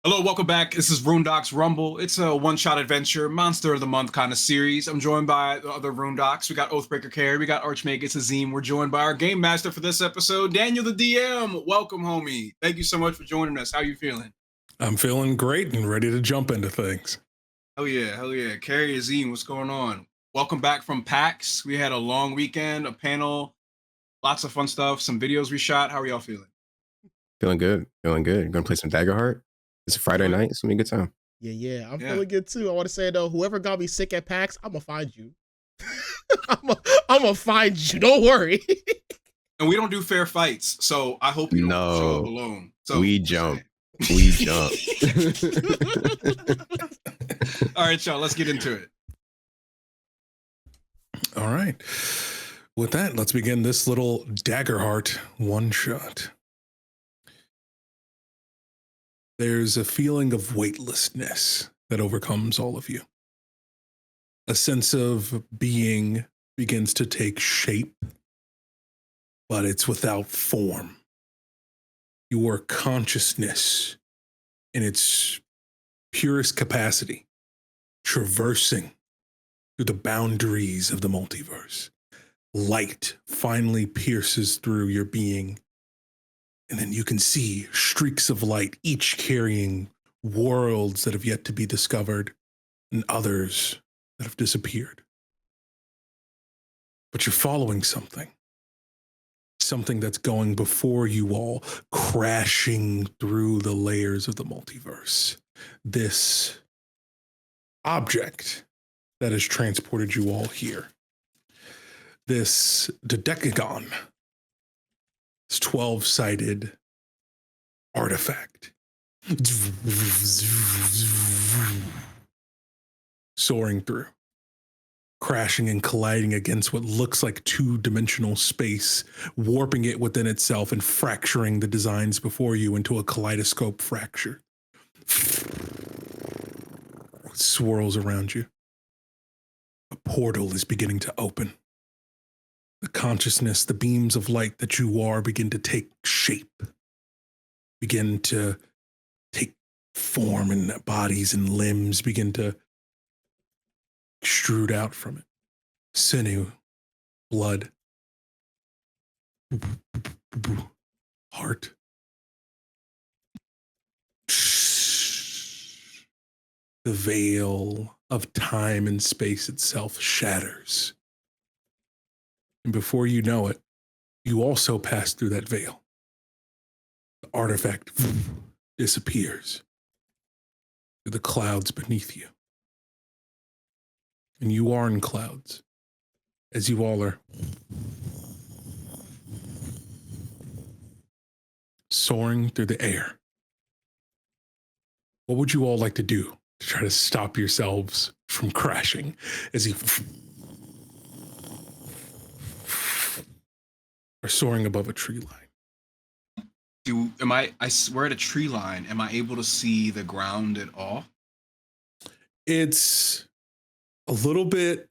Hello, welcome back. This is Runedocks Rumble. It's a one-shot adventure, monster of the month kind of series. I'm joined by the other Runedocks. We got Oathbreaker Cary, we got Archmagus Azeem. We're joined by our game master for this episode, DanielTheDM. Welcome, homie. Thank you so much for joining us. How you feeling? I'm feeling great and ready to jump into things. Hell yeah. Cary, Azeem, what's going on? Welcome back from PAX. We had a long weekend, a panel, lots of fun stuff, some videos we shot. How are y'all feeling? Feeling good. Gonna play some Daggerheart. It's a Friday night. It's gonna be a good time. Yeah. I'm feeling good too. I want to say though, whoever got me sick at PAX, I'm gonna find you. I'm gonna find you. Don't worry. And we don't do fair fights, so I hope you don't show up alone. So we jump. We jump. All right, y'all. Let's get into it. All right. With that, let's begin this little Daggerheart one shot. There's a feeling of weightlessness that overcomes all of you. A sense of being begins to take shape, but it's without form. Your consciousness in its purest capacity, traversing through the boundaries of the multiverse. Light finally pierces through your being. And then you can see streaks of light, each carrying worlds that have yet to be discovered and others that have disappeared. But you're following something that's going before you all, crashing through the layers of the multiverse. This object that has transported you all here. This dodecagon. This 12-sided artifact. Soaring through. Crashing and colliding against what looks like two-dimensional space, warping it within itself and fracturing the designs before you into a kaleidoscope fracture. It swirls around you. A portal is beginning to open. The consciousness, the beams of light that you are begin to take shape, begin to take form, and bodies and limbs begin to extrude out from it. Sinew, blood, heart. The veil of time and space itself shatters. And before you know it, you also pass through that veil. The artifact disappears through the clouds beneath you. And you are in clouds, as you all are soaring through the air. What would you all like to do to try to stop yourselves from crashing as you are soaring above a tree line? We're at a tree line. Am I able to see the ground at all? It's a little bit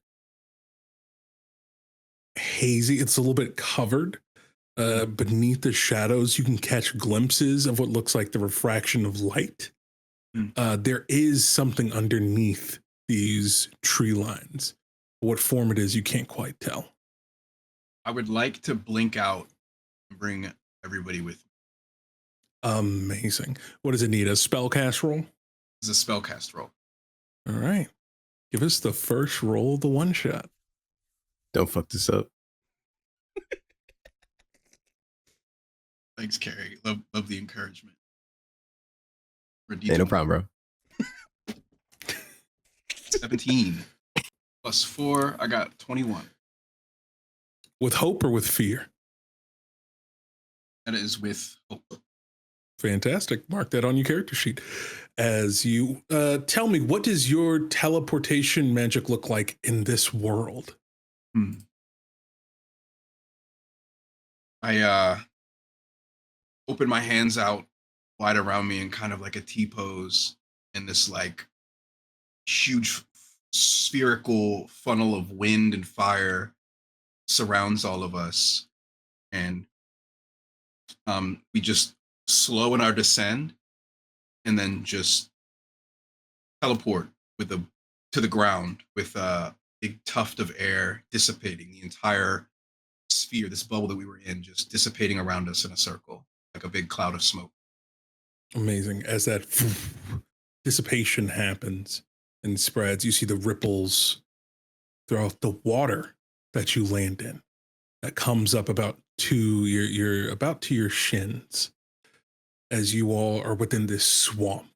hazy. It's a little bit covered. Beneath the shadows, you can catch glimpses of what looks like the refraction of light. There is something underneath these tree lines. What form it is, you can't quite tell. I would like to blink out and bring everybody with me. Amazing. What does it need? A spellcast roll? It's a spellcast roll. All right. Give us the first roll of the one shot. Don't fuck this up. Thanks, Cary. Love the encouragement. Hey, no problem, bro. 17 plus 4. I got 21. With hope or with fear? That is with hope. Fantastic. Mark that on your character sheet. As you tell me, what does your teleportation magic look like in this world? I open my hands out wide around me in kind of like a T-pose, and this like huge spherical funnel of wind and fire surrounds all of us, and we just slow in our descend, and then just teleport to the ground with a big tuft of air dissipating the entire sphere, this bubble that we were in, just dissipating around us in a circle like a big cloud of smoke. Amazing. As that dissipation happens and spreads, you see the ripples throughout the water that you land in that comes up about to your shins as you all are within this swamp,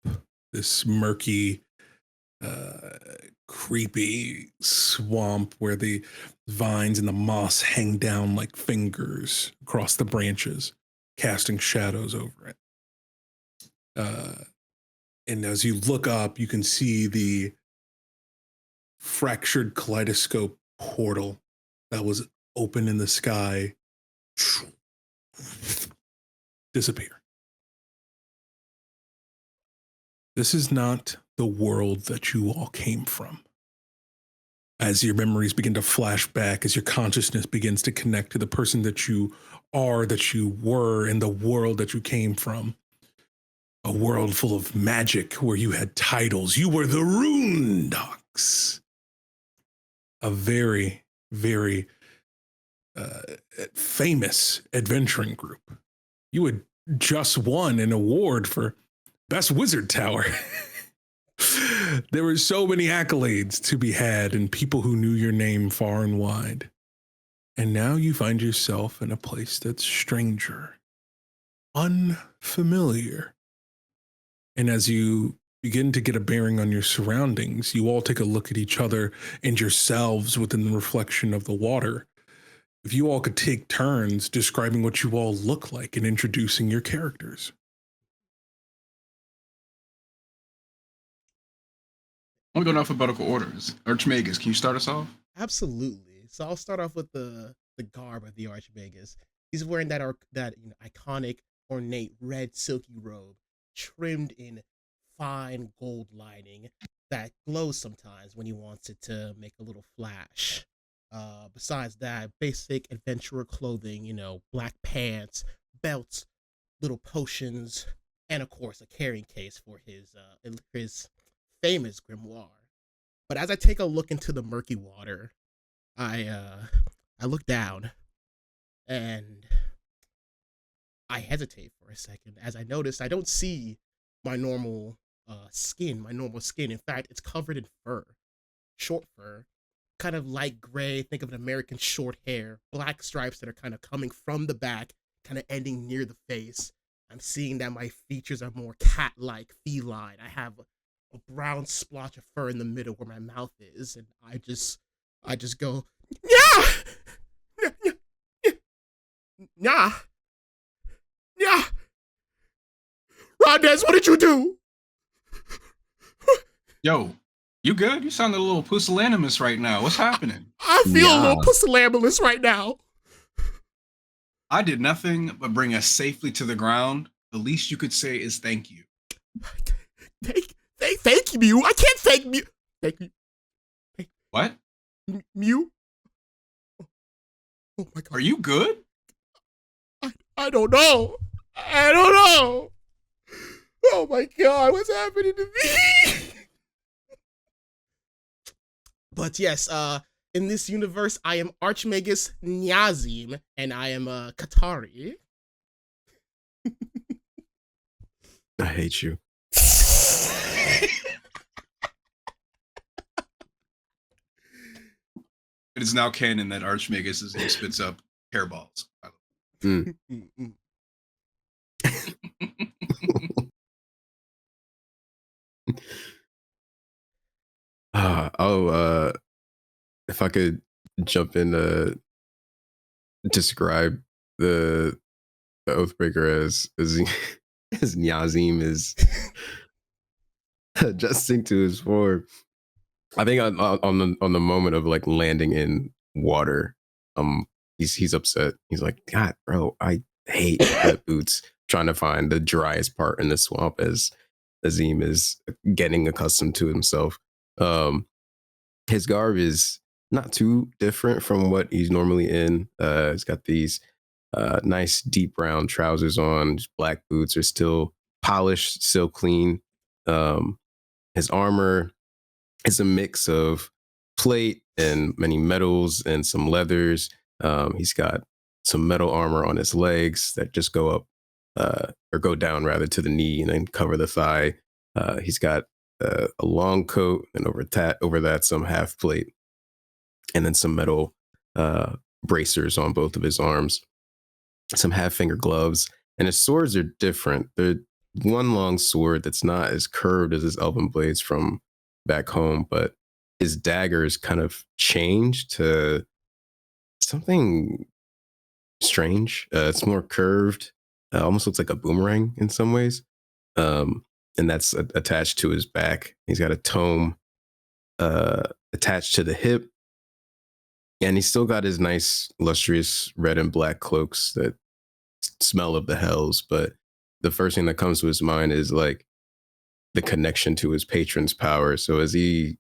this murky, creepy swamp where the vines and the moss hang down like fingers across the branches, casting shadows over it. And as you look up, you can see the fractured kaleidoscope portal that was open in the sky disappear. This is not the world that you all came from. As your memories begin to flash back, as your consciousness begins to connect to the person that you are, that you were, and the world that you came from. A world full of magic where you had titles. You were the Runedocks. A very, very famous adventuring group. You had just won an award for Best Wizard Tower. There were so many accolades to be had and people who knew your name far and wide. And now you find yourself in a place that's stranger, unfamiliar. And as you begin to get a bearing on your surroundings, you all take a look at each other and yourselves within the reflection of the water. If you all could take turns describing what you all look like and introducing your characters. I'm going to go in alphabetical orders. Archmagus, can you start us off? Absolutely. So I'll start off with the garb of the Archmagus. He's wearing that iconic, ornate red silky robe, trimmed in fine gold lining that glows sometimes when he wants it to make a little flash. Besides that, basic adventurer clothing, black pants, belts, little potions, and of course a carrying case for his famous grimoire. But as I take a look into the murky water, I look down and I hesitate for a second as I notice I don't see my normal skin. In fact, it's covered in fur, short fur, kind of light gray. Think of an American short hair, black stripes that are kind of coming from the back, kind of ending near the face. I'm seeing that my features are more cat-like, feline. I have a brown splotch of fur in the middle where my mouth is, and I just go, yeah, yeah. Rondez, what did you do? Yo, you good? You sound a little pusillanimous right now. What's happening? I feel a little pusillanimous right now. I did nothing but bring us safely to the ground. The least you could say is thank you. Thank you. I can't thank you. Thank you. What? Mew? Oh my God. Are you good? I don't know. Oh my God, what's happening to me? But yes, in this universe, I am Archmagus Azeem, and I am Qatari. I hate you. It is now canon that Archmagus Azeem spits up hairballs. If I could jump in to describe the Oathbreaker as Yazim is adjusting to his form. I think on the moment of like landing in water, he's upset. He's like, God, bro, I hate wet boots. Trying to find the driest part in the swamp as Azeem is getting accustomed to himself. His garb is not too different from what he's normally in. He's got these nice deep brown trousers on. His black boots are still polished, still clean. His armor is a mix of plate and many metals and some leathers. He's got some metal armor on his legs that just go up or go down rather to the knee and then cover the thigh. He's got a long coat and over that some half plate and then some metal bracers on both of his arms, some half finger gloves, and his swords are different. They're one long sword that's not as curved as his elven blades from back home, but his daggers kind of changed to something strange. It's more curved, almost looks like a boomerang in some ways. And that's attached to his back. He's got a tome attached to the hip. And he's still got his nice, lustrous red and black cloaks that smell of the hells. But the first thing that comes to his mind is like the connection to his patron's power. So as he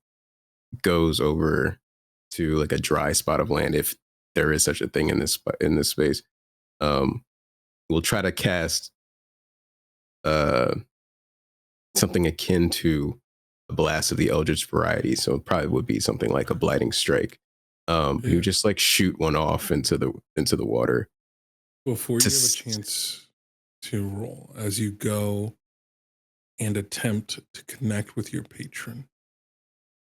goes over to like a dry spot of land, if there is such a thing in this space, we'll try to cast something akin to a blast of the Eldritch variety. So it probably would be something like a blighting strike. You just like shoot one off into the water. Before you have a chance to roll, as you go and attempt to connect with your patron,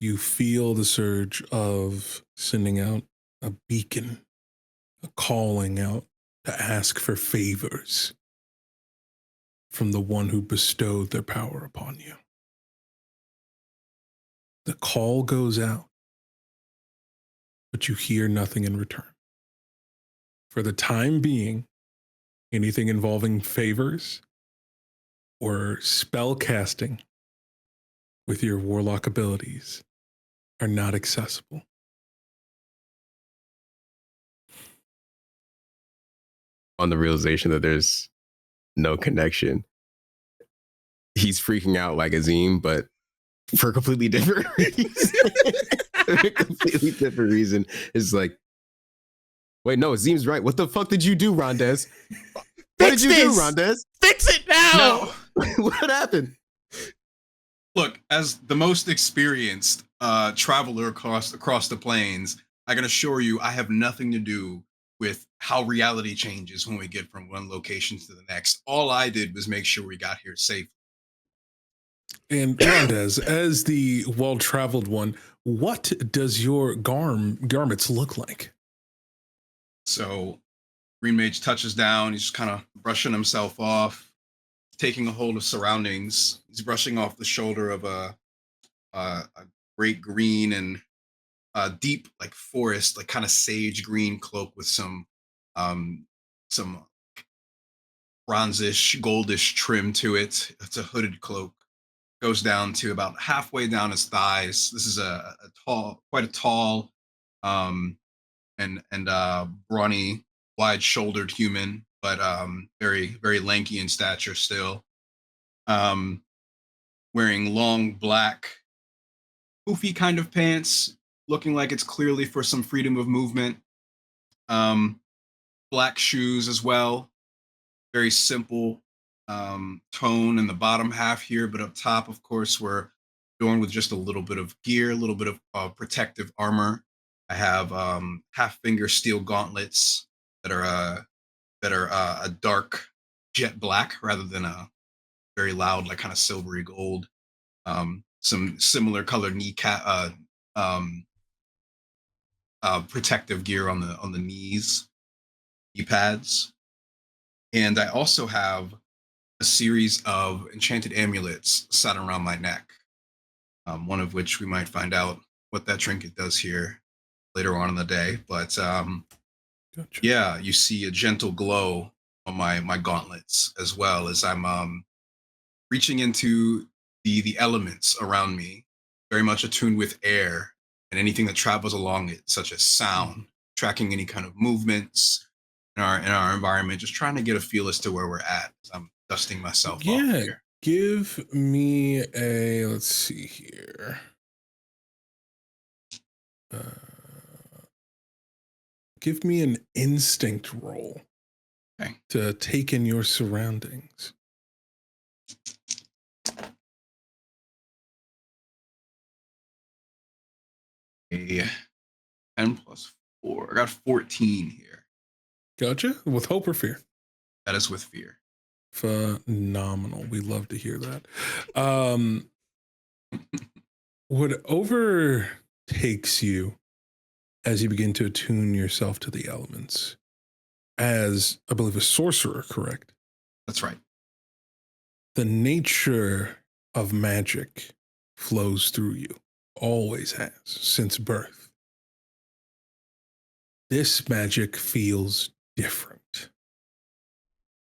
you feel the surge of sending out a beacon, a calling out to ask for favors from the one who bestowed their power upon you. The call goes out, but you hear nothing in return. For the time being, anything involving favors or spell casting with your warlock abilities are not accessible. On the realization that there's no connection, he's freaking out like Azeem, but for a completely different reason. A completely different reason. It's like, wait, no, Azeem's right. What the fuck did you do, Rondez? What did you do, Rondez? Fix it now! No. What happened? Look, as the most experienced traveler across the plains, I can assure you I have nothing to do with how reality changes when we get from one location to the next. All I did was make sure we got here safe. And Rondez, as the well-traveled one, what does your garments look like? So Green Mage touches down. He's kind of brushing himself off, taking a hold of surroundings. He's brushing off the shoulder of a great green and deep, like forest, like kind of sage green cloak with some bronzish, goldish trim to it. It's a hooded cloak. Goes down to about halfway down his thighs. This is quite a tall, and brawny, wide-shouldered human, but very, very lanky in stature still. Wearing long black, poofy kind of pants, looking like it's clearly for some freedom of movement. Black shoes as well. Very simple tone in the bottom half here, but up top, of course, we're adorned with just a little bit of gear, a little bit of protective armor. I have half finger steel gauntlets that are a dark jet black rather than a very loud, like kind of silvery gold. Some similar colored kneecap protective gear on the knees, knee pads. And I also have a series of enchanted amulets set around my neck, one of which we might find out what that trinket does here later on in the day. But Gotcha. yeah, you see a gentle glow on my gauntlets as well as I'm reaching into the elements around me, very much attuned with air and anything that travels along it, such as sound, tracking any kind of movements in our environment, just trying to get a feel as to where we're at. I'm dusting myself off here. Give me a, let's see here. Give me an instinct roll Okay. to take in your surroundings. a 10 plus 4. I got 14 here. Gotcha. With hope or fear? That is with fear. Phenomenal. We love to hear that. What overtakes you as you begin to attune yourself to the elements, as I believe a sorcerer, correct? That's right. The nature of magic flows through you, always has since birth. This magic feels different.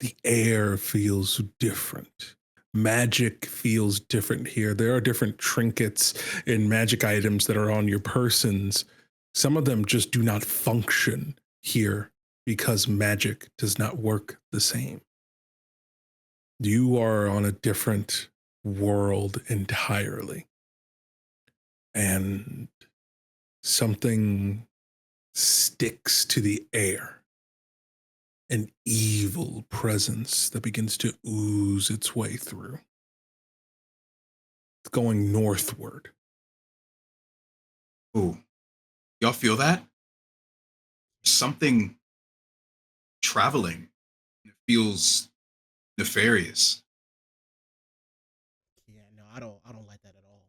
The air feels different. Magic feels different here. There are different trinkets and magic items that are on your persons. Some of them just do not function here because magic does not work the same. You are on a different world entirely. And something sticks to the air. An evil presence that begins to ooze its way through. It's going northward. Ooh. Y'all feel that? Something traveling. It feels nefarious. Yeah, no, I don't like that at all.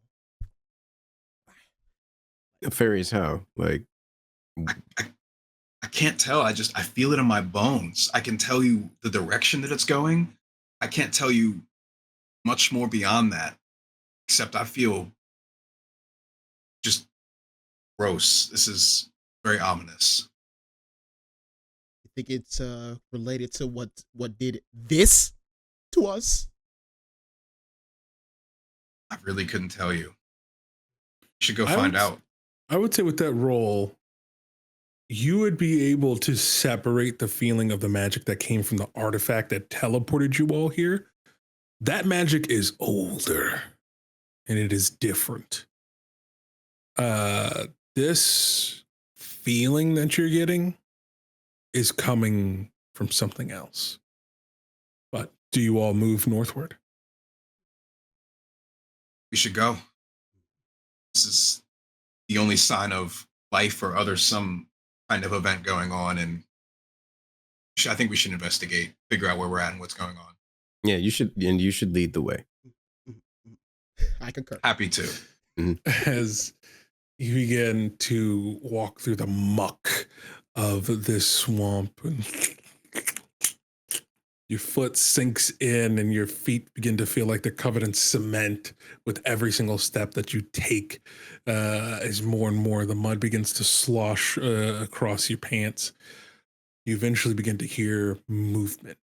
Nefarious how? Like, I can't tell. I feel it in my bones. I can tell you the direction that it's going. I can't tell you much more beyond that, except I feel just gross. This is very ominous. You think it's related to what did this to us? I really couldn't tell you. Should go find out. I would say with that roll, you would be able to separate the feeling of the magic that came from the artifact that teleported you all here. That magic is older and it is different. This feeling that you're getting is coming from something else. But do you all move northward? We should go. This is the only sign of life or some kind of event going on, and I think we should investigate, figure out where we're at and what's going on. yeah, you should lead the way. I concur. Happy to. As you begin to walk through the muck of this swamp, and your foot sinks in and your feet begin to feel like they're covered in cement with every single step that you take, as more and more the mud begins to slosh across your pants. You eventually begin to hear movement,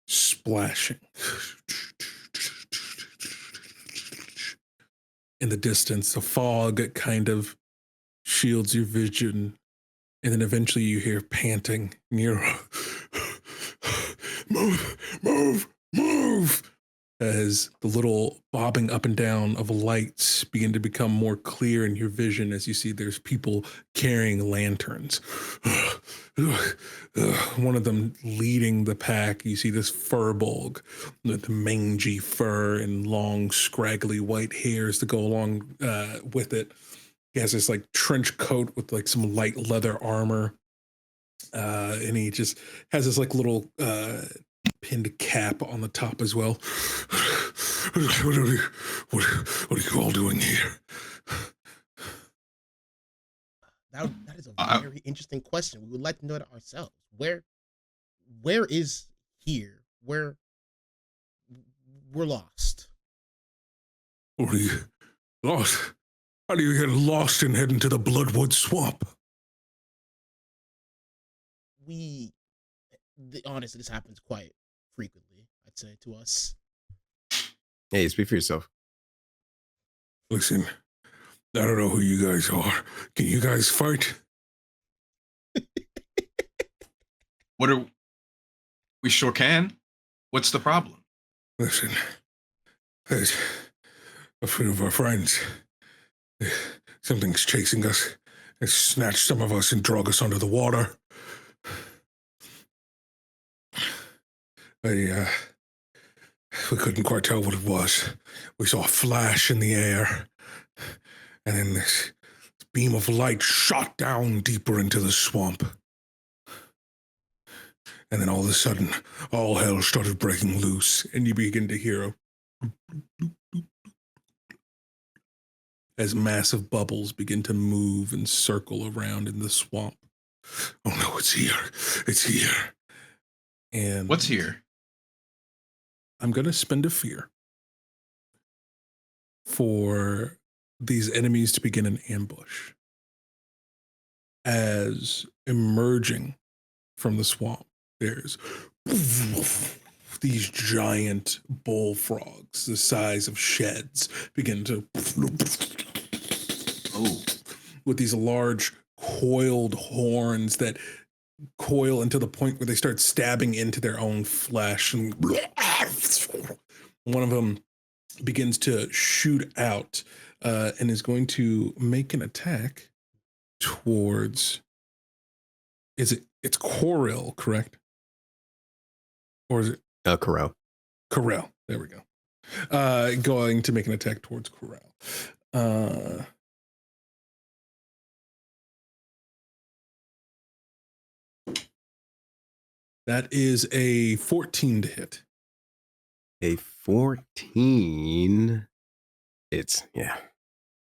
splashing. In the distance, the fog kind of shields your vision, and then eventually you hear panting near. Move, as the little bobbing up and down of lights begin to become more clear in your vision as you see there's people carrying lanterns. One of them leading the pack. You see this furbolg with mangy fur and long, scraggly white hairs to go along with it. He has this like trench coat with like some light leather armor. And he just has this like little pinned cap on the top as well. What are you all doing here? That is a very interesting question. We would like to know that ourselves. Where is here? We're lost. What are you lost? How do you get lost and head into the Bloodwood Swamp? Honestly, this happens quite frequently, I'd say, to us. Hey, speak for yourself. Listen, I don't know who you guys are. Can you guys fight? We sure can. What's the problem? Listen, there's a few of our friends. Something's chasing us. They snatched some of us and drug us under the water. We couldn't quite tell what it was. We saw a flash in the air, and then this beam of light shot down deeper into the swamp. And then all of a sudden, all hell started breaking loose, and you begin to hear as massive bubbles begin to move and circle around in the swamp. Oh no, it's here. It's here. And What's here? I'm going to spend a fear for these enemies to begin an ambush. As emerging from the swamp, there's these giant bullfrogs the size of sheds begin to with these large coiled horns that coil into the point where they start stabbing into their own flesh, and one of them begins to shoot out and is going to make an attack towards, it's Corel, correct? Or is it Corel? Corel, there we go. Going to make an attack towards Corel. That is a 14 to hit. A 14. It's, yeah.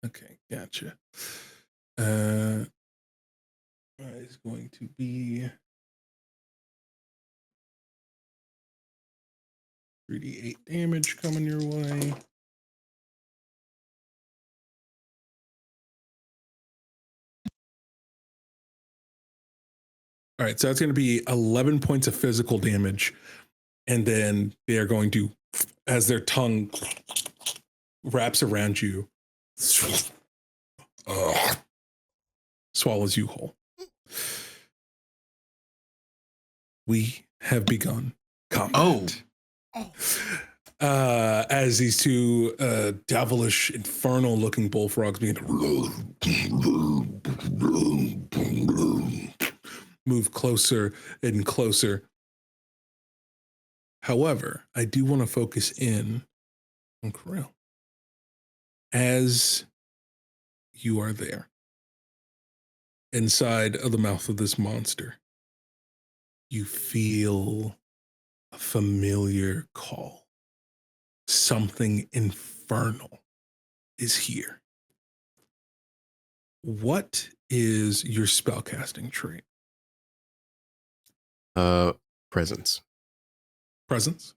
Okay, gotcha. It's going to be 3d8 damage coming your way. All right, so that's going to be 11 points of physical damage. And then they are going to, as their tongue wraps around you, swallows you whole. We have begun combat. As these two devilish, infernal-looking bullfrogs begin to move closer and closer. However, I do want to focus in on Corel. As you are there, inside of the mouth of this monster, you feel a familiar call. Something infernal is here. What is your spellcasting trait? Presence. Presence?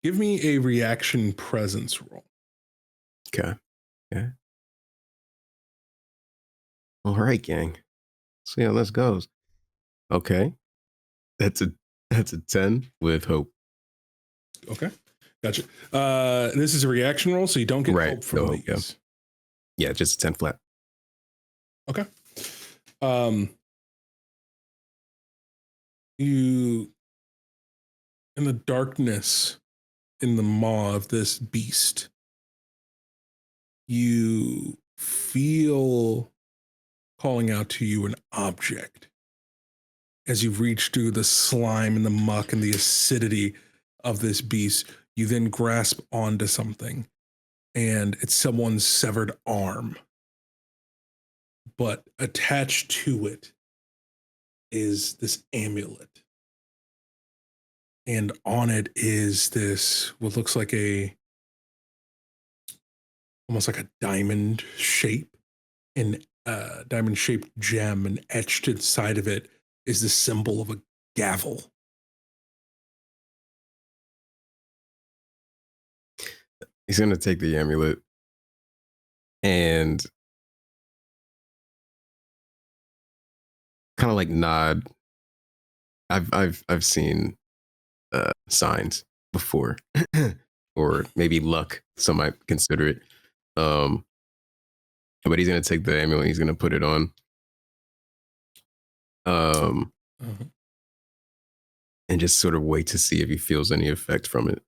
Give me a reaction presence roll. Okay. All right, gang. See how this goes. Okay. That's a 10 with hope. Okay. Gotcha. This is a reaction roll, so you don't get hope from these. Yeah, just a 10 flat. Okay. You, in the darkness, in the maw of this beast, you feel calling out to you an object. As you reach through the slime and the muck and the acidity of this beast, you then grasp onto something, and it's someone's severed arm. But attached to it is this amulet. And on it is this, what looks like almost like a diamond shape, and diamond-shaped gem, and etched inside of it is the symbol of a gavel. He's gonna take the amulet and kind of like nod. I've seen signs before, or maybe luck, some might consider it. But he's gonna take the amulet. He's gonna put it on. And just sort of wait to see if he feels any effect from it.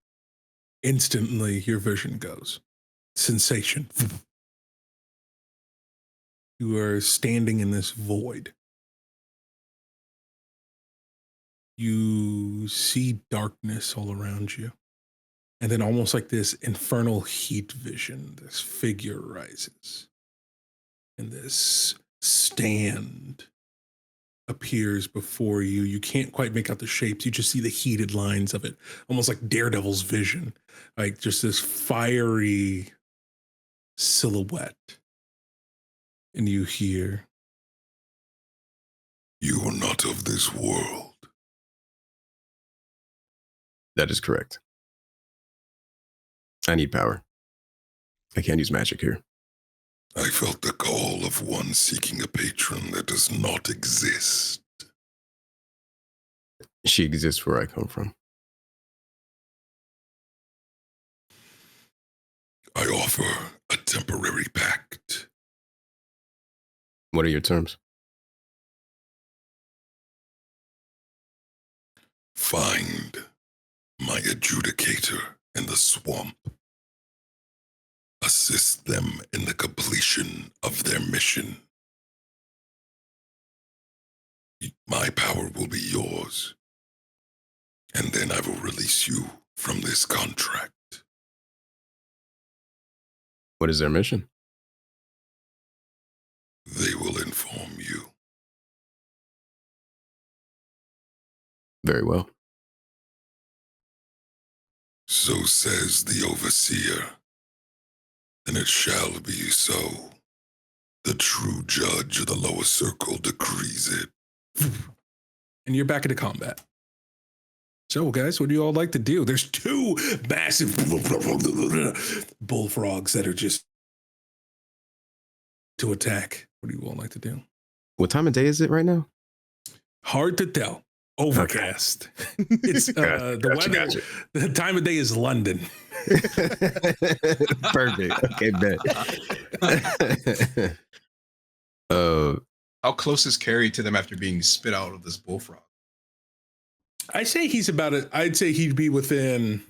Instantly, your vision goes. Sensation. You are standing in this void. You see darkness all around you. And then almost like this infernal heat vision, this figure rises. and this stand appears before you. You can't quite make out the shapes. You just see the heated lines of it, almost like Daredevil's vision, like just this fiery silhouette. And you hear, "You are not of this world." That is correct. I need power. I can't use magic here. I felt the call of one seeking a patron that does not exist. She exists where I come from. I offer a temporary pact. What are your terms? Find my adjudicator in the swamp. Assist them in the completion of their mission. My power will be yours. And then I will release you from this contract. What is their mission? They will inform you. Very well. So says the overseer, and it shall be so. The true judge of the lower circle decrees it. and you're back into combat. So, guys, what do you all like to do? There's two massive bullfrogs that are just to attack. What do you all like to do? What time of day is it right now? Hard to tell. Overcast. It's the weather. Gotcha. The time of day is London. Perfect. Okay, bet. How close is Cary to them after being spit out of this bullfrog? I say he's about it. I'd say he'd be within.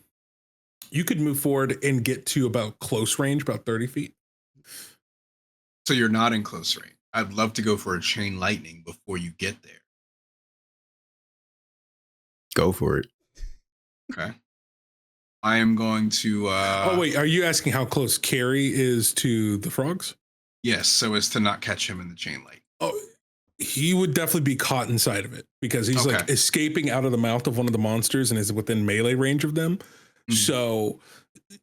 You could move forward and get to about close range, about 30 feet. So you're not in close range. I'd love to go for a chain lightning before you get there. Go for it. Okay. I am going to. Oh wait, are you asking how close Cary is to the frogs? Yes, so as to not catch him in the chain light. Oh, he would definitely be caught inside of it because he's like escaping out of the mouth of one of the monsters and is within melee range of them. Mm-hmm. So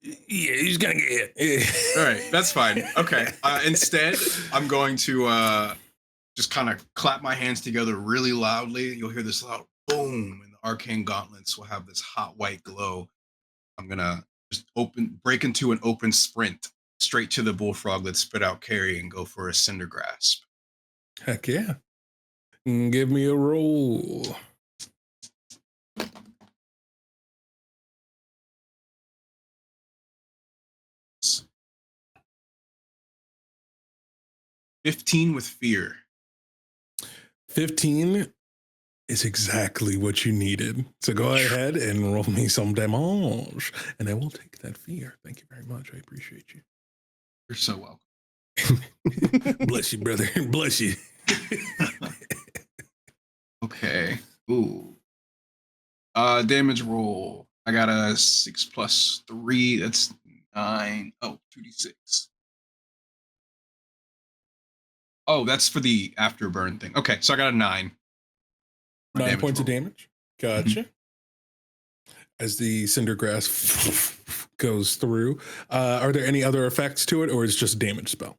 yeah, he's gonna get hit. All right, that's fine. Okay. Instead, I'm going to just kind of clap my hands together really loudly. You'll hear this loud boom, and the arcane gauntlets will have this hot white glow. I'm gonna just break into an open sprint straight to the bullfrog that spit out Cary and go for a cinder grasp. Heck yeah. Give me a roll. It's 15 with fear. 15 is exactly what you needed. So go ahead and roll me some damage, and I will take that fear. Thank you very much. I appreciate you. You're so welcome. Bless you, brother. Bless you. Okay. Ooh. Damage roll. I got a 6 plus 3. That's 9. Oh, 2d6. Oh, that's for the afterburn thing. Okay, so I got a 9. 9 points of damage. Gotcha. Mm-hmm. As the cindergrass goes through, are there any other effects to it, or is it just a damage spell?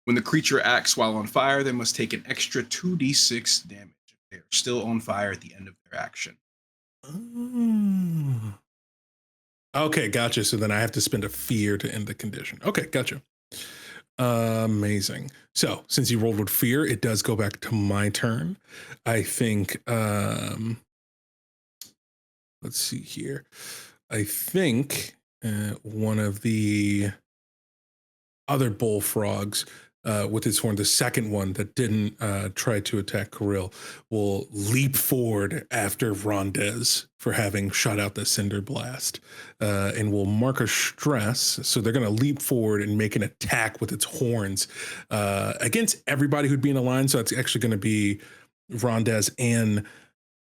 When the creature acts while on fire, they must take an extra 2d6 damage if they are still on fire at the end of their action. Okay, gotcha. So then I have to spend a fear to end the condition. Okay, gotcha. Amazing. So since you rolled with fear, it does go back to my turn. I think, let's see here. I think one of the other bullfrogs with his horn, the second one that didn't try to attack Kirill, will leap forward after Rondez for having shot out the cinder blast and will mark a stress. So they're going to leap forward and make an attack with its horns against everybody who'd be in a line. So it's actually going to be Rondez and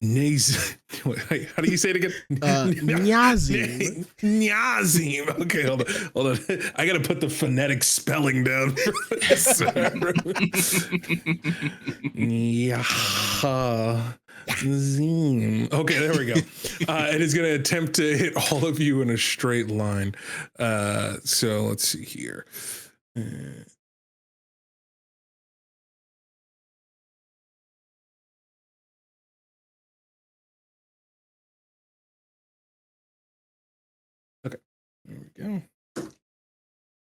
How do you say it again? Nyazim. Nyazim. Okay, hold on. I gotta put the phonetic spelling down for this. Nyazim. Okay, there we go. And it's gonna attempt to hit all of you in a straight line. So let's see here. Okay, there we go.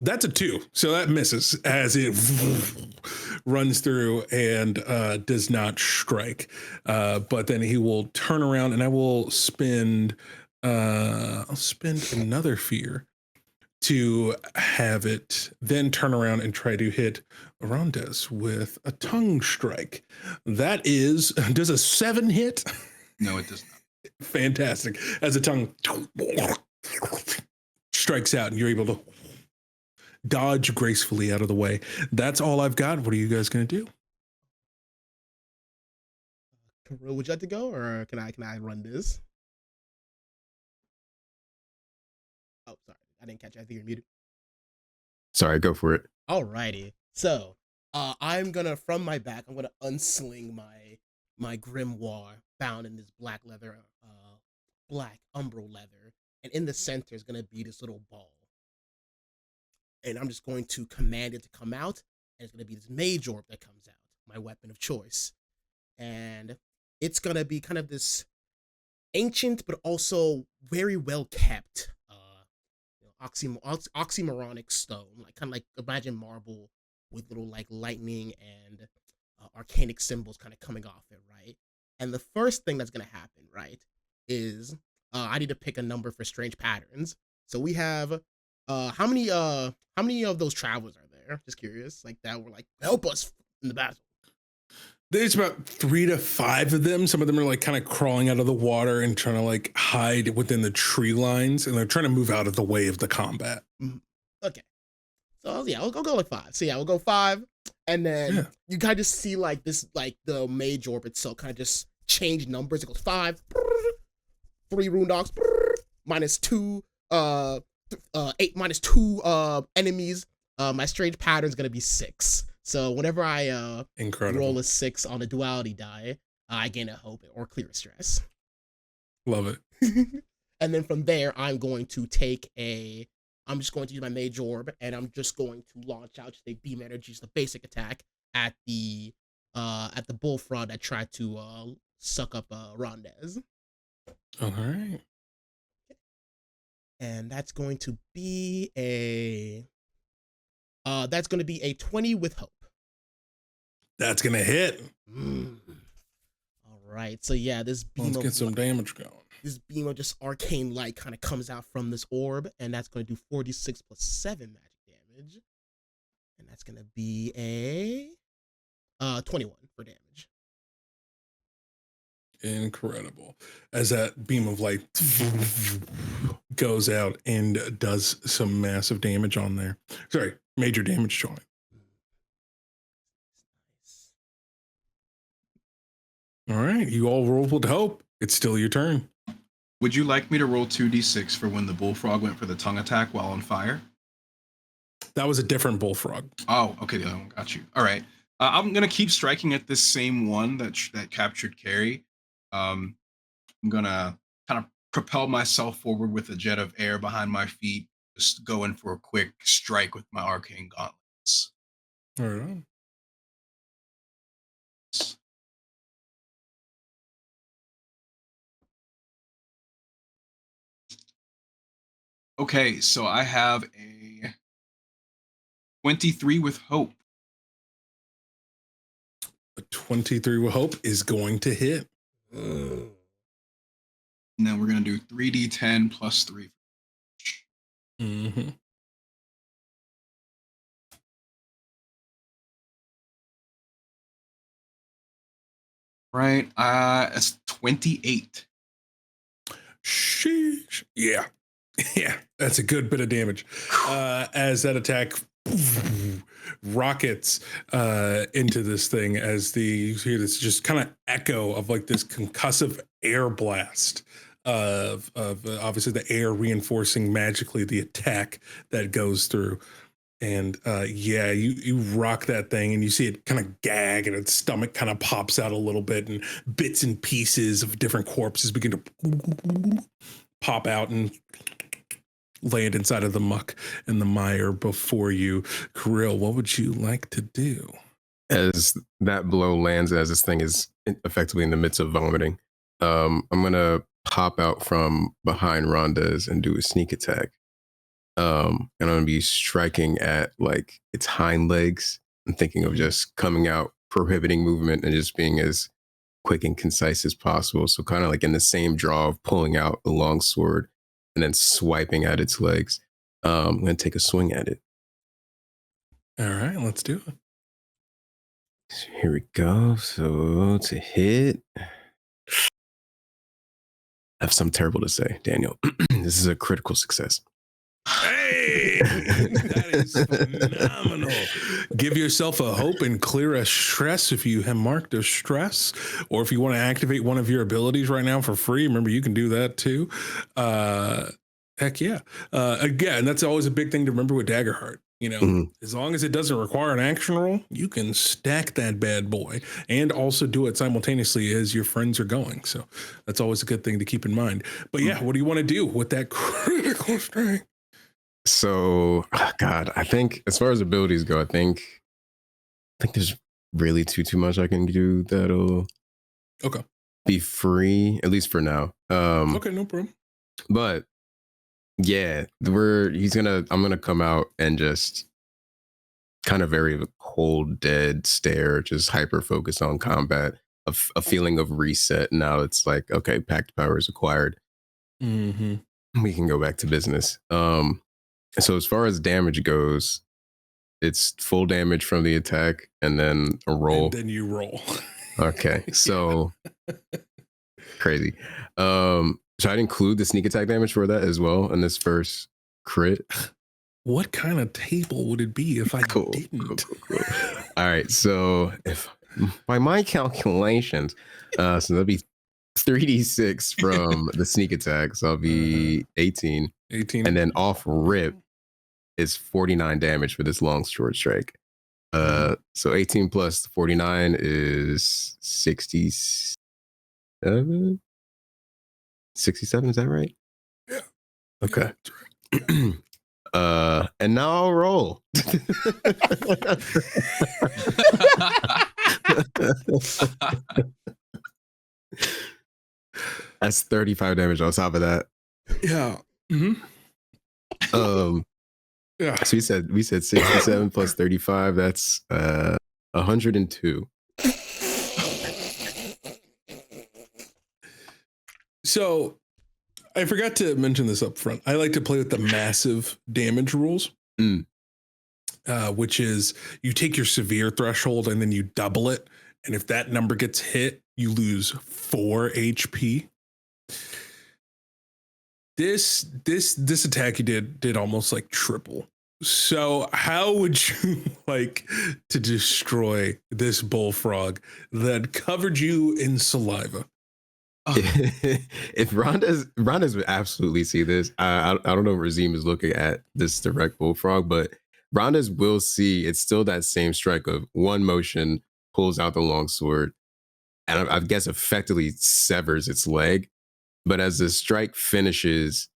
That's a 2, so that misses as it runs through and does not strike. But then he will turn around, and I will spend. I'll spend another fear to have it then turn around and try to hit Rondez with a tongue strike. That is, does a 7 hit? No, it does not. Fantastic. As a tongue strikes out and you're able to dodge gracefully out of the way. That's all I've got. What are you guys going to do? Would you like to go, or can I run this? Oh, sorry, I didn't catch you. I think you're muted. Sorry, go for it. Alrighty. So, I'm gonna, from my back, I'm gonna unsling my grimoire bound in this black leather, black umbral leather, and in the center is gonna be this little ball. And I'm just going to command it to come out, and it's gonna be this mage orb that comes out, my weapon of choice, and it's gonna be kind of this ancient but also very well kept oxymoronic stone, like kind of like, imagine marble with little like lightning and arcanic symbols kind of coming off it, right? And the first thing that's gonna happen, right, is I need to pick a number for strange patterns. So we have how many of those travelers are there? Just curious, like that were like, help us in the battle. There's about 3 to 5 of them. Some of them are like kind of crawling out of the water and trying to like hide within the tree lines, and they're trying to move out of the way of the combat. Okay. So yeah, I'll go like 5. So yeah, we'll go 5. And then you kind of just see like this, like the mage orb itself kind of just change numbers. It goes 5, 3 Runedocks, -2, 8 -2 enemies. My strange pattern is gonna be 6. So whenever I roll a 6 on a duality die, I gain a hope or clear a stress. Love it. And then from there, I'm just going to use my mage orb, and I'm just going to launch out just a beam energies, the basic attack at the bullfrog that tried to suck up Rondez. All right. And that's going to be a 20 with hope. That's gonna hit. All right. So yeah, this beam. Let's get some damage going. This beam of just arcane light kind of comes out from this orb, and that's going to do 46 plus 7 magic damage, and that's going to be a 21 for damage. Incredible. As that beam of light goes out and does some massive damage on there. Sorry, major damage to him. All right, you all roll with hope. It's still your turn. Would you like me to roll 2d6 for when the bullfrog went for the tongue attack while on fire? That was a different bullfrog. Oh, okay, the other one got you. All right. I'm going to keep striking at this same one that captured Cary. I'm going to kind of propel myself forward with a jet of air behind my feet, just going for a quick strike with my arcane gauntlets. All right. Okay, so I have a 23 with hope. A 23 with hope is going to hit. And then we're going to do 3d10 plus 3. Mm-hmm. Right, it's 28. Sheesh. Yeah. Yeah, that's a good bit of damage. As that attack rockets into this thing as you hear this just kind of echo of like this concussive air blast of obviously the air reinforcing magically the attack that goes through. And you rock that thing and you see it kind of gag and its stomach kind of pops out a little bit and bits and pieces of different corpses begin to pop out and land inside of the muck and the mire before you. Kirill, what would you like to do? As that blow lands, as this thing is effectively in the midst of vomiting, I'm going to pop out from behind Rondez and do a sneak attack. And I'm going to be striking at like its hind legs and thinking of just coming out, prohibiting movement and just being as quick and concise as possible. So kind of like in the same draw of pulling out the long sword and then swiping at its legs. I'm going to take a swing at it. All right, let's do it. So here we go. So to hit, I have something terrible to say, Daniel. This is a critical success. Hey, that is phenomenal. Give yourself a hope and clear a stress if you have marked a stress, or if you want to activate one of your abilities right now for free. Remember, you can do that too. Heck yeah. Again, that's always a big thing to remember with Daggerheart. You know, as long as it doesn't require an action roll, you can stack that bad boy and also do it simultaneously as your friends are going. So that's always a good thing to keep in mind. But yeah, what do you want to do with that critical strength? So, God, I think as far as abilities go, I think there's really too much I can do that'll be free, at least for now. Okay, no problem. But yeah, I'm gonna come out and just kind of very cold, dead stare, just hyper focus on combat, a feeling of reset. Now it's like, okay, pact power is acquired. Mm-hmm. We can go back to business. So as far as damage goes, it's full damage from the attack and then a roll. And then you roll. Okay, so crazy. So I'd include the sneak attack damage for that as well in this first crit. What kind of table would it be if I didn't? Cool. All right, so if by my calculations, so that'll be 3d6 from the sneak attack, so I'll be 18. And then off rip is 49 damage for this long short strike. So 18 plus 49 is 67. 67, is that right? Yeah. Okay. And now I'll roll. That's 35 damage on top of that. Yeah. Mm-hmm. Yeah. So we said 67 plus 35. That's 102. So I forgot to mention this up front. I like to play with the massive damage rules, which is you take your severe threshold and then you double it. And if that number gets hit, you lose 4 HP. This attack you did almost like triple. So how would you like to destroy this bullfrog that covered you in saliva? If Rondez would absolutely see this. I don't know if Azeem is looking at this direct bullfrog, but Rondez will see it's still that same strike of one motion, pulls out the long sword, and I guess effectively severs its leg. But as the strike finishes,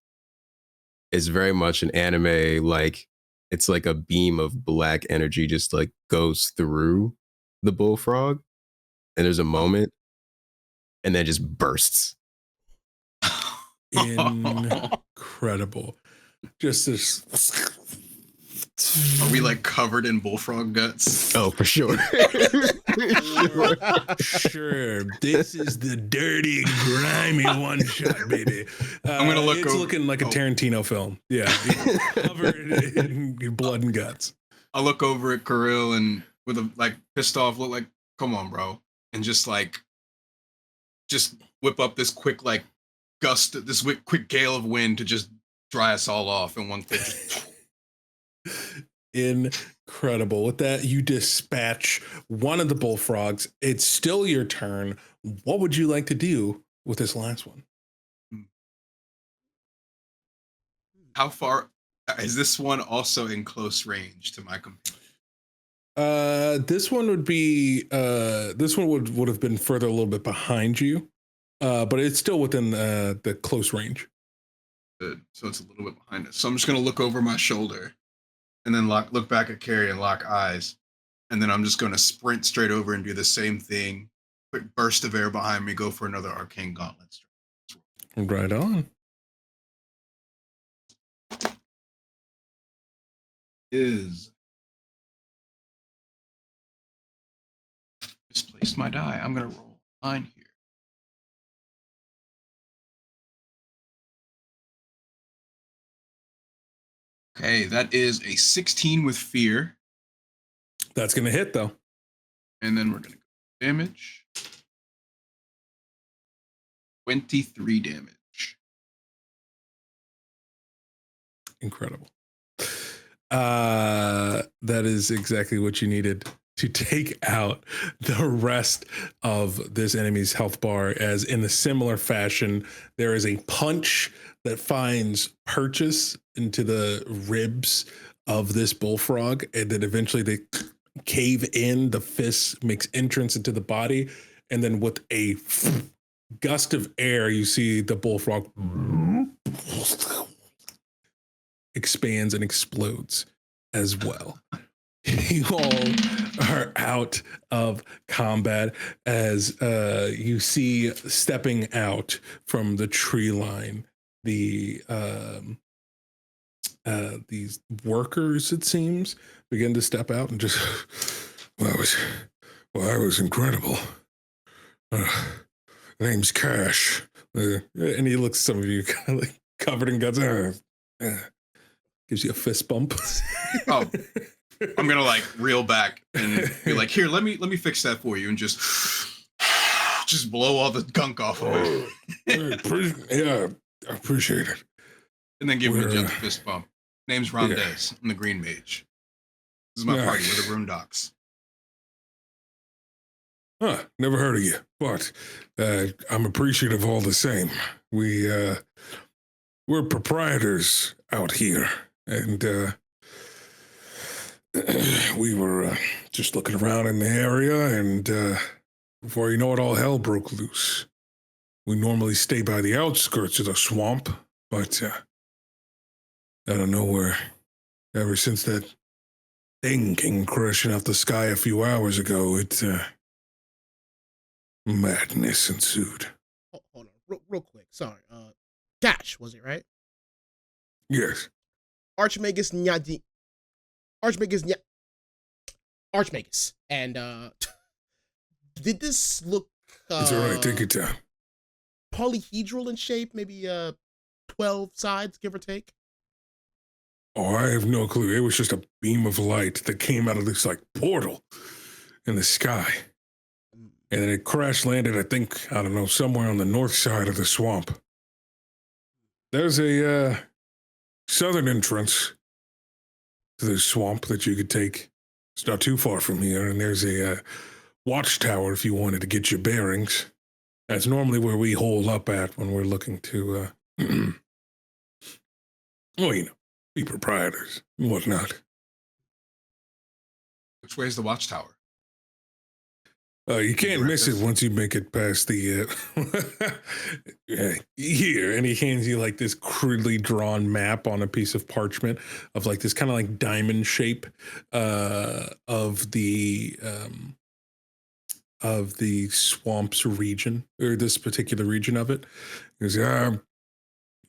it's very much an anime, like it's like a beam of black energy just like goes through the bullfrog, and there's a moment, and then just bursts. Incredible. Just this. Are we like covered in bullfrog guts? Oh, for sure. Sure. This is the dirty, grimy one shot, baby. I'm gonna look. It's looking like a Tarantino film. Yeah, covered in blood and guts. I look over at Kirill and with a like pissed off look, like, come on, bro, and just whip up this quick like gust, this quick gale of wind to just dry us all off in one thing. Incredible. With that, you dispatch one of the bullfrogs. It's still your turn. What would you like to do with this last one? How far is this one also in close range to my companion? This one would be this one would have been further a little bit behind you. But it's still within the close range. Good. So it's a little bit behind us. So I'm just gonna look over my shoulder and then look back at Cary and lock eyes. And then I'm just gonna sprint straight over and do the same thing. Quick burst of air behind me, go for another arcane gauntlet. Right on. Misplaced my die. I'm gonna roll 9 here. Okay, that is a 16 with fear. That's gonna hit though. And then we're gonna go damage. 23 damage. Incredible. That is exactly what you needed to take out the rest of this enemy's health bar, as in a similar fashion, there is a punch that finds purchase into the ribs of this bullfrog, and then eventually they cave in, the fist makes entrance into the body, and then with a gust of air, you see the bullfrog expands and explodes as well. You all are out of combat as you see stepping out from the tree line these workers, it seems, begin to step out and just that was incredible. Name's Cash. And he looks at some of you kind of like covered in guts. Gives you a fist bump. Oh, I'm gonna like reel back and be like, "Here, let me fix that for you," and just blow all the gunk off of it. Yeah, I appreciate it. And then give him a gentle fist bump. Name's Rondez. I'm the Green Mage. This is my party. We're the Runedocks. Huh, never heard of you, but I'm appreciative all the same. We're proprietors out here, and we were just looking around in the area, and before you know it, all hell broke loose. We normally stay by the outskirts of the swamp, but out of nowhere, ever since that thing came crashing out the sky a few hours ago, madness ensued. Hold on, real quick. Sorry. Cash, was it right? Yes. Archmagus. And did this look It's all right, take your time. polyhedral in shape? Maybe 12 sides, give or take? Oh, I have no clue. It was just a beam of light that came out of this like portal in the sky. And then it crash landed, I think, I don't know, somewhere on the north side of the swamp. There's a southern entrance to the swamp that you could take. It's not too far from here, and there's a watchtower if you wanted to get your bearings. That's normally where we hole up at when we're looking to, well, you know, be proprietors and whatnot. Which way is the watchtower? You can't miss it once you make it past the here. And he hands you like this crudely drawn map on a piece of parchment of like this kind of like diamond shape of the swamps region, or this particular region of it. He goes,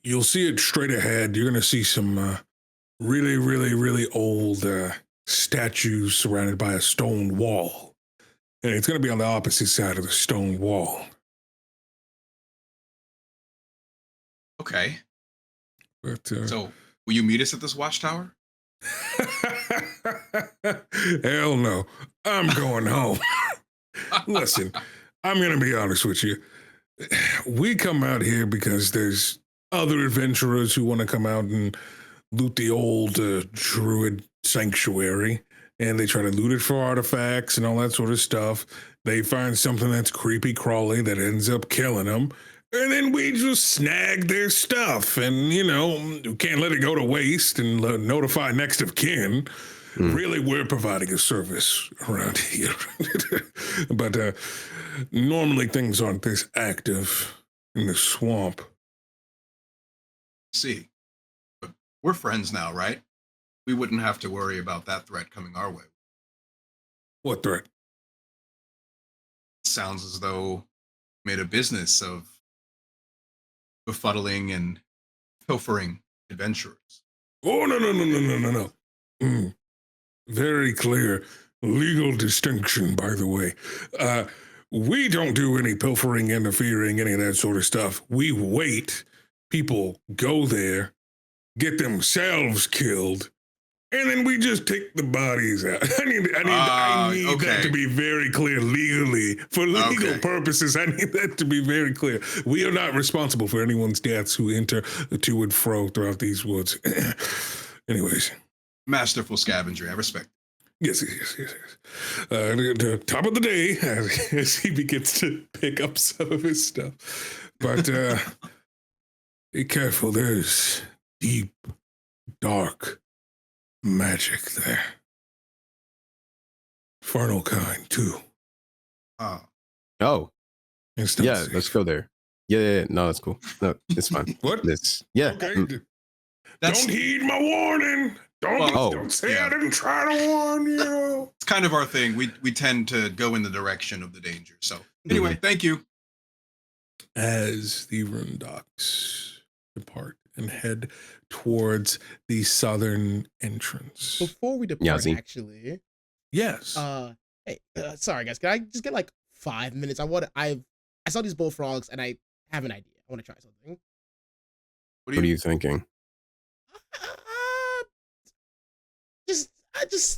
you'll see it straight ahead. You're gonna see some really, really, really old statues surrounded by a stone wall. And it's going to be on the opposite side of the stone wall. Okay. But, So, will you meet us at this watchtower? hell no. I'm going home. Listen, I'm going to be honest with you. We come out here because there's other adventurers who want to come out and loot the old druid sanctuary. and they try to loot it for artifacts and all that sort of stuff. They find something that's creepy crawly that ends up killing them. And then we just snag their stuff and, you know, can't let it go to waste and notify next of kin. Really, we're providing a service around here. But normally things aren't this active in the swamp. See, but we're friends now, right? We wouldn't have to worry about that threat coming our way. What threat? Sounds as though you made a business of befuddling and pilfering adventurers. Oh, no. Very clear legal distinction, by the way. We don't do any pilfering, interfering, any of that sort of stuff. We wait. People go there, get themselves killed, and then we just take the bodies out. I need that to be very clear legally. For legal purposes, I need that to be very clear. We are not responsible for anyone's deaths who enter to and fro throughout these woods. Anyways. Masterful scavenger, I respect. Yes. The top of the day, as he begins to pick up some of his stuff. But be careful, there's deep, dark magic there. Infernal kind, too. Oh. Yeah, let's go there. Yeah. No, that's cool. No, it's fine. What? Yeah. Okay. Don't heed my warning. Don't say I didn't try to warn you. It's kind of our thing. We tend to go in the direction of the danger. So anyway, thank you. As the Runedocks depart and head towards the southern entrance. Before we depart, Yazzie. actually. Yes. Hey, sorry guys, can I just get like 5 minutes? I saw these bullfrogs and I have an idea. I want to try something. What are you thinking?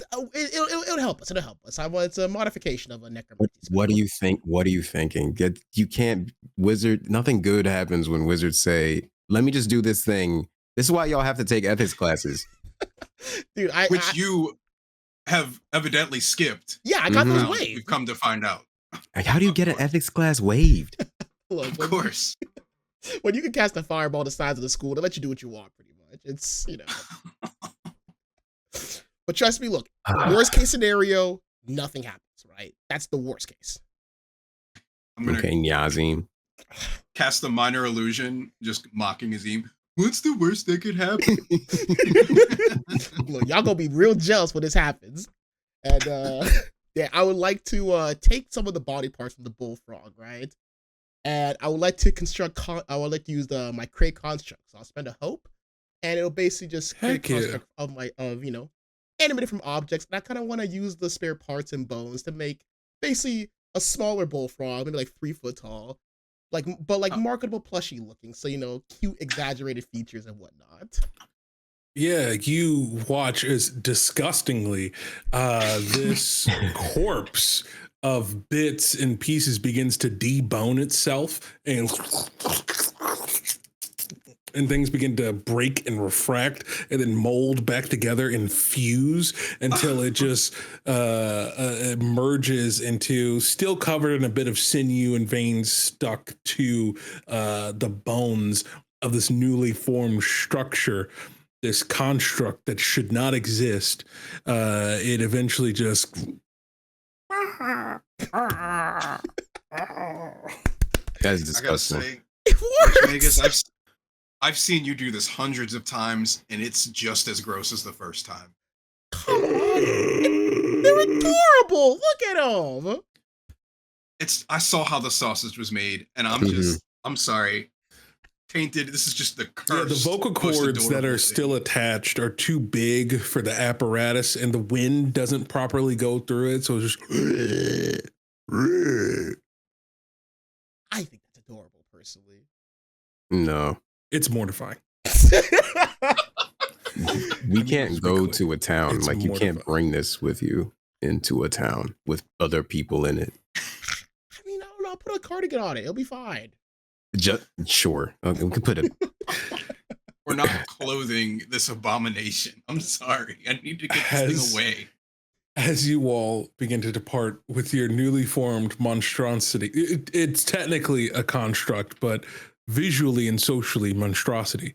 It'll help us. It'll help us. It's a modification of a necromancy. What do you think? What are you thinking? You can't wizard. Nothing good happens when wizards say, "Let me just do this thing." This is why y'all have to take ethics classes, dude. Which you have evidently skipped. Yeah, I got those Now waived. We've come to find out. How do you get an ethics class waived? Look, Of course. when you can cast a fireball the size of the school, they let you do what you want, pretty much. It's But trust me, look, worst case scenario, nothing happens, right? That's the worst case. I'm gonna Okay, Yazim. cast a minor illusion, just mocking Azeem. What's the worst that could happen? Look, y'all gonna be real jealous when this happens. And yeah, I would like to take some of the body parts from the bullfrog, right? And I would like to I would like to use my crate construct. So I'll spend a hope, and it'll basically just create a construct of animated from objects. And I kind of want to use the spare parts and bones to make basically a smaller bullfrog, maybe like 3 foot tall, but marketable plushy looking. So cute exaggerated features and whatnot. Yeah, you watch as disgustingly this corpse of bits and pieces begins to debone itself, and things begin to break and refract and then mold back together and fuse until it just merges into, still covered in a bit of sinew and veins stuck to the bones of this newly formed structure, this construct that should not exist. It eventually just... That's I gotta disgusting. say, It works. Archmagus, I've seen you do this hundreds of times, and it's just as gross as the first time. Come on. They're adorable. Look at them. I saw how the sausage was made, and I'm sorry. Tainted. This is just the curse. Yeah, the vocal cords that are still attached are too big for the apparatus, and the wind doesn't properly go through it, so it's just... I think that's adorable, personally. No, It's mortifying. we can't go to a town. It's Like, you can't mortifying. bring this with you into a town with other people in it. I mean, I don't know. I'll put a cardigan on it. It'll be fine. Sure, we can put it. We're not clothing this abomination. I'm sorry. I need to get this thing away. as you all begin to depart with your newly formed monstrosity, it's technically a construct, but visually and socially monstrosity,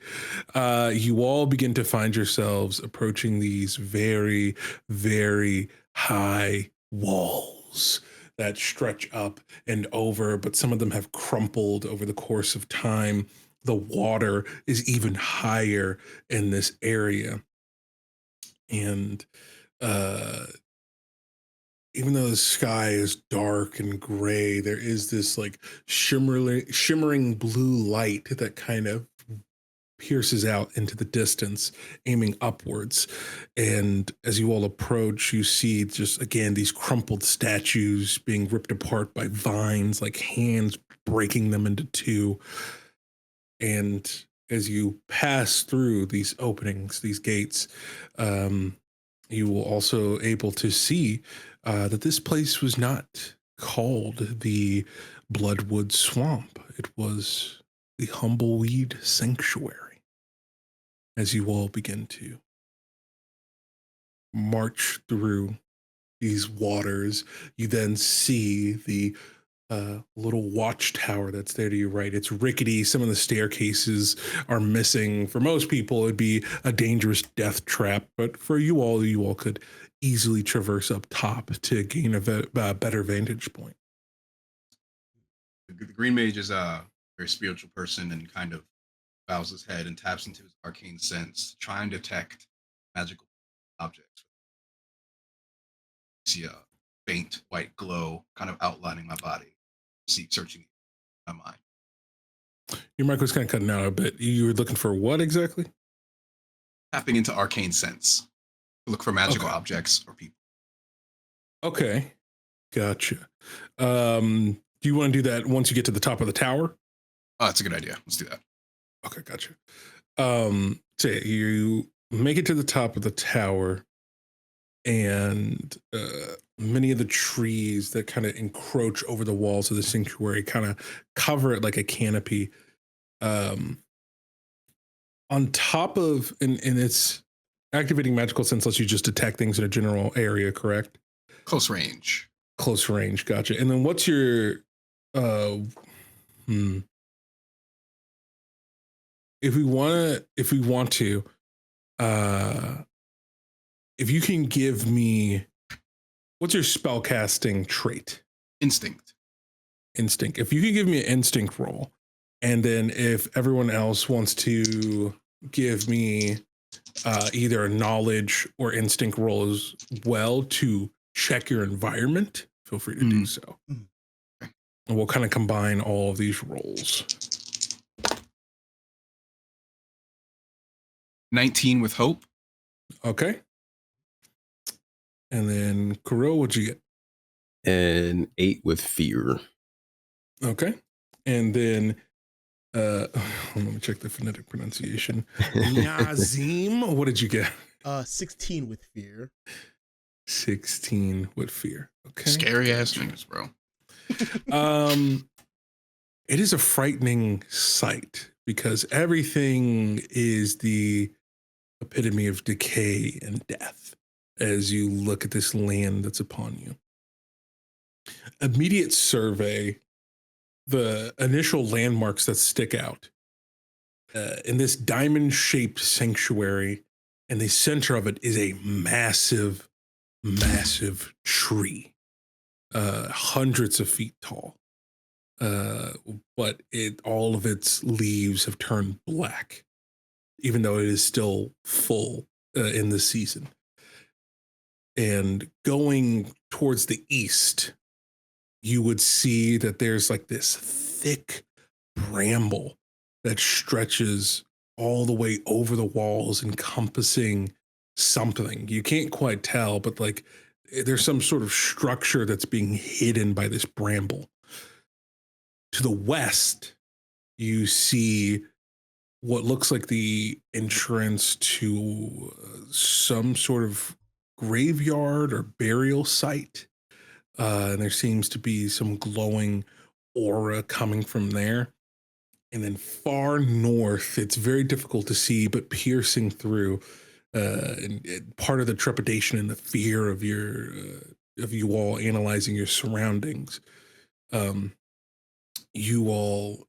you all begin to find yourselves approaching these very, very high walls that stretch up and over, but some of them have crumpled over the course of time. The water is even higher in this area. And even though the sky is dark and gray, there is this like shimmering blue light that kind of pierces out into the distance, aiming upwards. And as you all approach, you see just again these crumpled statues being ripped apart by vines, like hands breaking them into two. And as you pass through these openings, these gates, you will also able to see that this place was not called the Bloodwood Swamp. It was the Humbleweed Sanctuary. As you all begin to march through these waters, you then see the little watchtower that's there to your right. It's rickety. Some of the staircases are missing. For most people, it'd be a dangerous death trap, but for you all could easily traverse up top to gain a better vantage point. The Green Mage is a very spiritual person and kind of bows his head and taps into his arcane sense to try and detect magical objects. You see a faint white glow kind of outlining my body. Searching my mind. Your mic was kind of cutting out a bit. You were looking for what exactly? Tapping into arcane sense to look for magical objects or people. Okay, gotcha. Do you want to do that once you get to the top of the tower? Oh, that's a good idea. Let's do that. Okay, gotcha. So you make it to the top of the tower, and many of the trees that kind of encroach over the walls of the sanctuary kind of cover it like a canopy. On top of, and it's activating magical sense lets you just detect things in a general area, correct? Close range. Close range, gotcha. And then what's your, if we want to, if you can give me, what's your spellcasting trait? Instinct. If you can give me an instinct roll, and then if everyone else wants to give me either a knowledge or instinct roll as well to check your environment, feel free to do so. And we'll kind of combine all of these rolls. 19 with hope. Okay. And then Kuro, what'd you get? An 8 with fear. Okay. And then let me check the phonetic pronunciation. Azeem, what did you get? 16 with fear. 16 with fear. Okay. Scary ass things, bro. It is a frightening sight because everything is the epitome of decay and death as you look at this land that's upon you. Immediate survey, the initial landmarks that stick out in this diamond-shaped sanctuary, in the center of it is a massive, massive tree, hundreds of feet tall. But all of its leaves have turned black, even though it is still full in the season. And going towards the east, you would see that there's like this thick bramble that stretches all the way over the walls, encompassing something. You can't quite tell, but like there's some sort of structure that's being hidden by this bramble. To the west, you see what looks like the entrance to some sort of graveyard or burial site. And there seems to be some glowing aura coming from there. And then far north, it's very difficult to see, but piercing through, and part of the trepidation and the fear of you all analyzing your surroundings, you all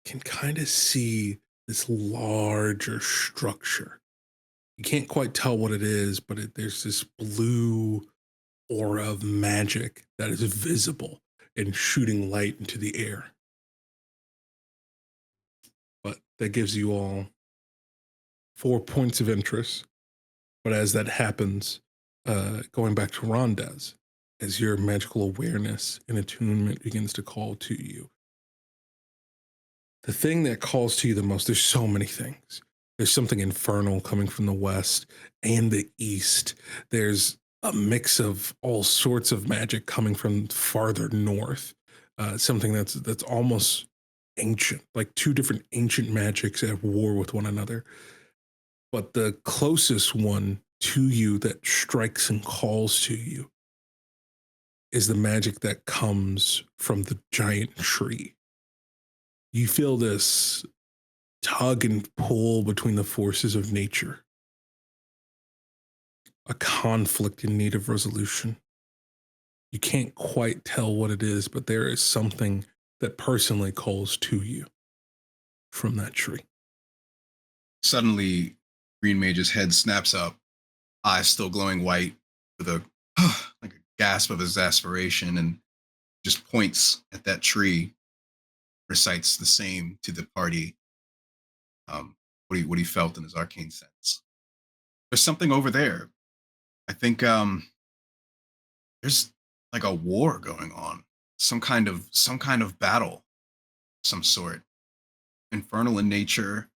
can kind of see this larger structure. You can't quite tell what it is, but there's this blue aura of magic that is visible and shooting light into the air. But that gives you all 4 points of interest. But as that happens, going back to Rondez, as your magical awareness and attunement begins to call to you, the thing that calls to you the most, there's so many things. There's something infernal coming from the west and the east. There's a mix of all sorts of magic coming from farther north. Something that's almost ancient, like two different ancient magics at war with one another. But the closest one to you that strikes and calls to you is the magic that comes from the giant tree. You feel this tug and pull between the forces of nature, a conflict in need of resolution. You can't quite tell what it is, but there is something that personally calls to you from that tree. Suddenly, Green Mage's head snaps up, eyes still glowing white, with a like a gasp of exasperation, and just points at that tree, recites the same to the party. What he felt in his arcane sense. There's something over there. I think there's like a war going on, some kind of battle, of some sort, infernal in nature,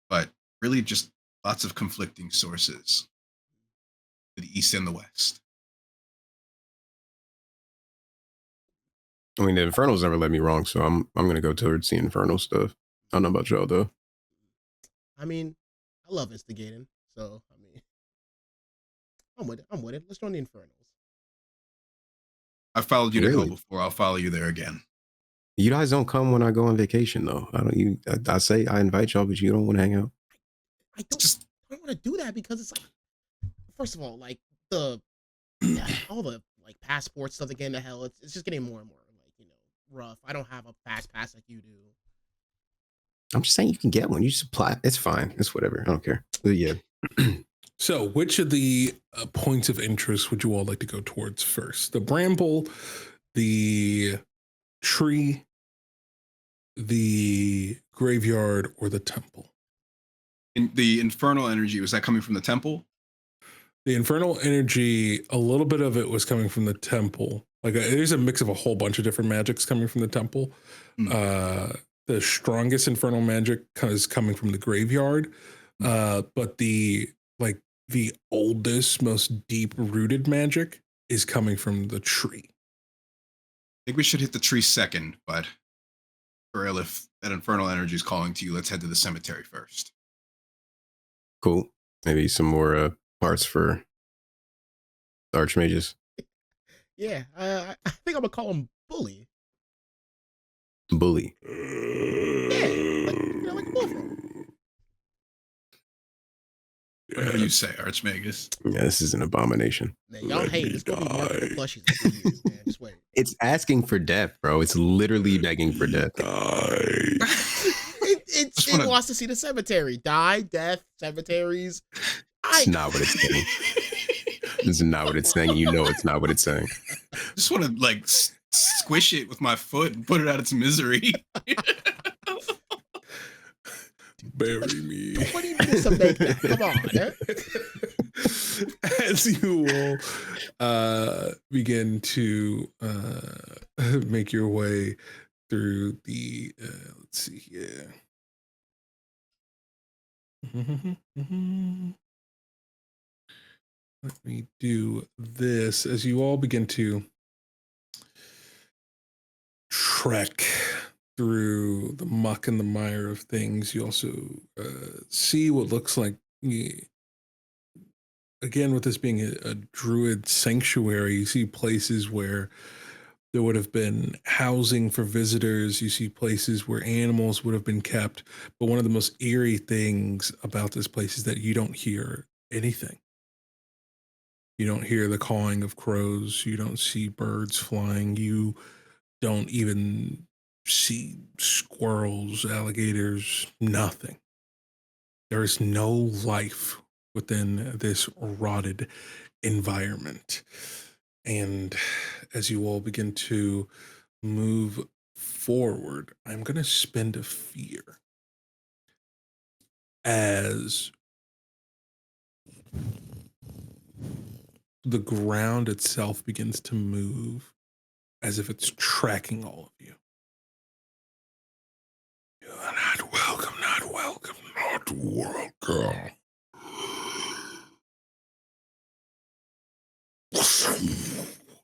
but really just lots of conflicting sources, the east and the west. I mean, the Infernals never led me wrong, so I'm gonna go towards the Infernal stuff. I don't know about y'all though. I mean, I love instigating, so I mean, I'm with it. Let's join the Infernals. I followed you to hell Really? before. I'll follow you there again. You guys don't come when I go on vacation though. I say I invite y'all, but you don't want to hang out. I Just don't want to do that because it's like, first of all, like all the like passport stuff again to hell. It's just getting more and more like rough. I don't have a fast pass like you do. I'm just saying you can get one. You just apply. It's fine. It's whatever. I don't care. But yeah. So, which of the points of interest would you all like to go towards first? The bramble, the tree, the graveyard, or the temple? the infernal energy, was that coming from the temple? The infernal energy, a little bit of it was coming from the temple. Like there's a mix of a whole bunch of different magics coming from the temple. The strongest infernal magic is coming from the graveyard, but the oldest, most deep-rooted magic is coming from the tree. I think we should hit the tree second, but Pharrell, if that infernal energy is calling to you, let's head to the cemetery first. Cool. Maybe some more parts for the Archmages. Yeah, I think I'm gonna call him Bully. Bully. Yeah, like a bullfrog. Whatever you say, Archmagus. Yeah, this is an abomination. Man, y'all hate it. It's gonna be marketable plushies in 2 years, man. Just wait. It's asking for death, bro. It's literally begging for death. It wants to see the cemetery. Die, death, cemeteries. It's not what it's saying. This is not what it's saying. You know it's not what it's saying. Just want to like squish it with my foot and put it out its misery. Bury me. What do you mean to make that? Come on, As you all begin to make your way through the, let's see here. Let me do this. As you all begin to trek through the muck and the mire of things, you also see what looks like, again, with this being a druid sanctuary, you see places where there would have been housing for visitors. You see places where animals would have been kept. But one of the most eerie things about this place is that you don't hear anything. You don't hear the cawing of crows. You don't see birds flying. You don't even see squirrels, alligators, nothing. There is no life within this rotted environment. And as you all begin to move forward, I'm going to spend a fear as the ground itself begins to move as if it's tracking all of you. You're not welcome, not welcome, not welcome.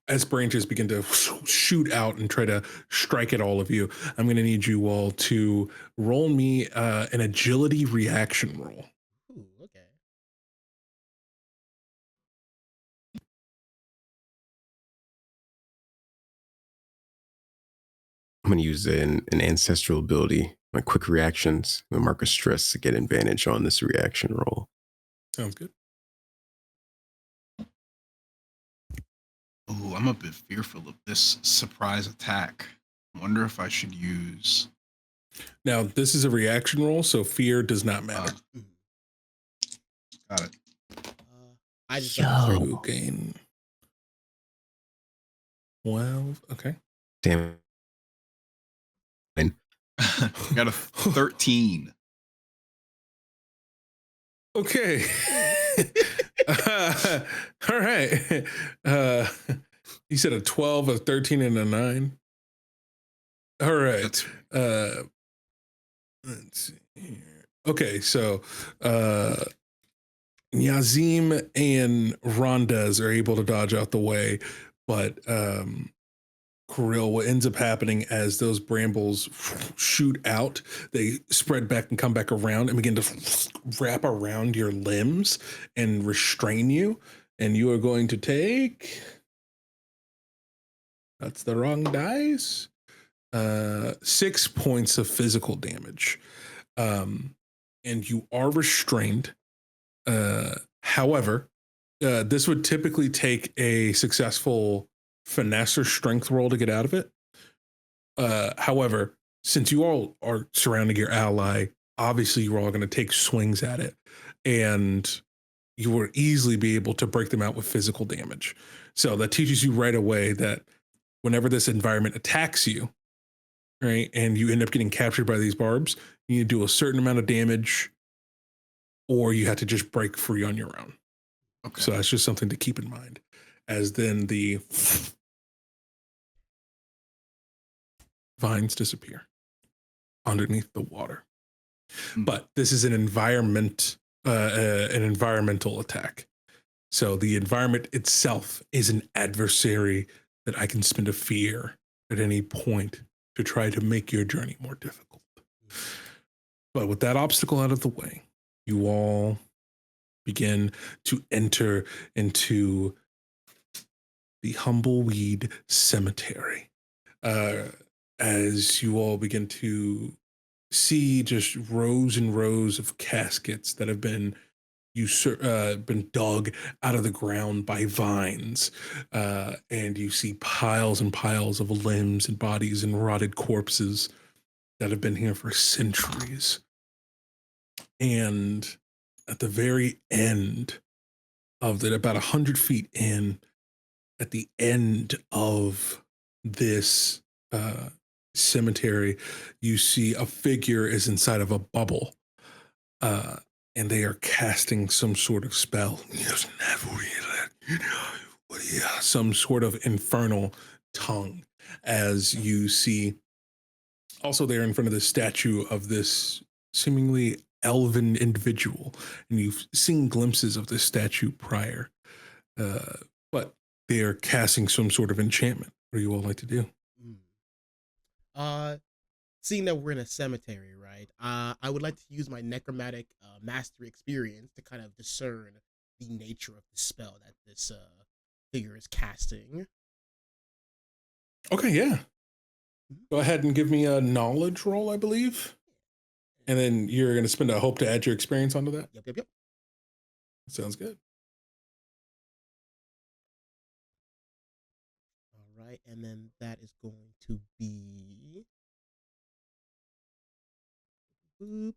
As branches begin to shoot out and try to strike at all of you, I'm going to need you all to roll me an agility reaction roll. Ooh, okay. I'm going to use an ancestral ability, my quick reactions, the mark of stress to get advantage on this reaction roll. Sounds good. Oh, I'm a bit fearful of this surprise attack. Wonder if I should use. Now, this is a reaction roll, so fear does not matter. Got it. I just You gain 12. Okay. Damn. Got a 13. Okay. All right. You said a 12, a 13, and a 9. All right. Let's see here. Okay, so Azeem and Rondez are able to dodge out the way, but Kirill, what ends up happening as those brambles shoot out, they spread back and come back around and begin to wrap around your limbs and restrain you. And you are going to take, that's the wrong dice, 6 points of physical damage. And you are restrained. However, this would typically take a successful finesse or strength roll to get out of it. However, since you all are surrounding your ally, obviously you're all going to take swings at it, and you will easily be able to break them out with physical damage. So that teaches you right away that whenever this environment attacks you, right, and you end up getting captured by these barbs, you need to do a certain amount of damage, or you have to just break free on your own. Okay. So that's just something to keep in mind. As then the vines disappear underneath the water. But this is an environmental attack. So the environment itself is an adversary that I can spend a fear at any point to try to make your journey more difficult. But with that obstacle out of the way, you all begin to enter into the Humbleweed Cemetery. As you all begin to see just rows and rows of caskets that have been dug out of the ground by vines, and you see piles and piles of limbs and bodies and rotted corpses that have been here for centuries. And at the very end of it, about 100 feet in, at the end of this cemetery, you see a figure is inside of a bubble, and they are casting some sort of spell. Some sort of infernal tongue, as you see. Also, they're in front of the statue of this seemingly elven individual, and you've seen glimpses of this statue prior, but they are casting some sort of enchantment. What do you all like to do? Seeing that we're in a cemetery, right? I would like to use my necromantic mastery experience to kind of discern the nature of the spell that this figure is casting. Okay, yeah. Go ahead and give me a knowledge roll, I believe. And then you're going to spend a hope to add your experience onto that? Yep. Sounds good. All right, and then that is going to be boop.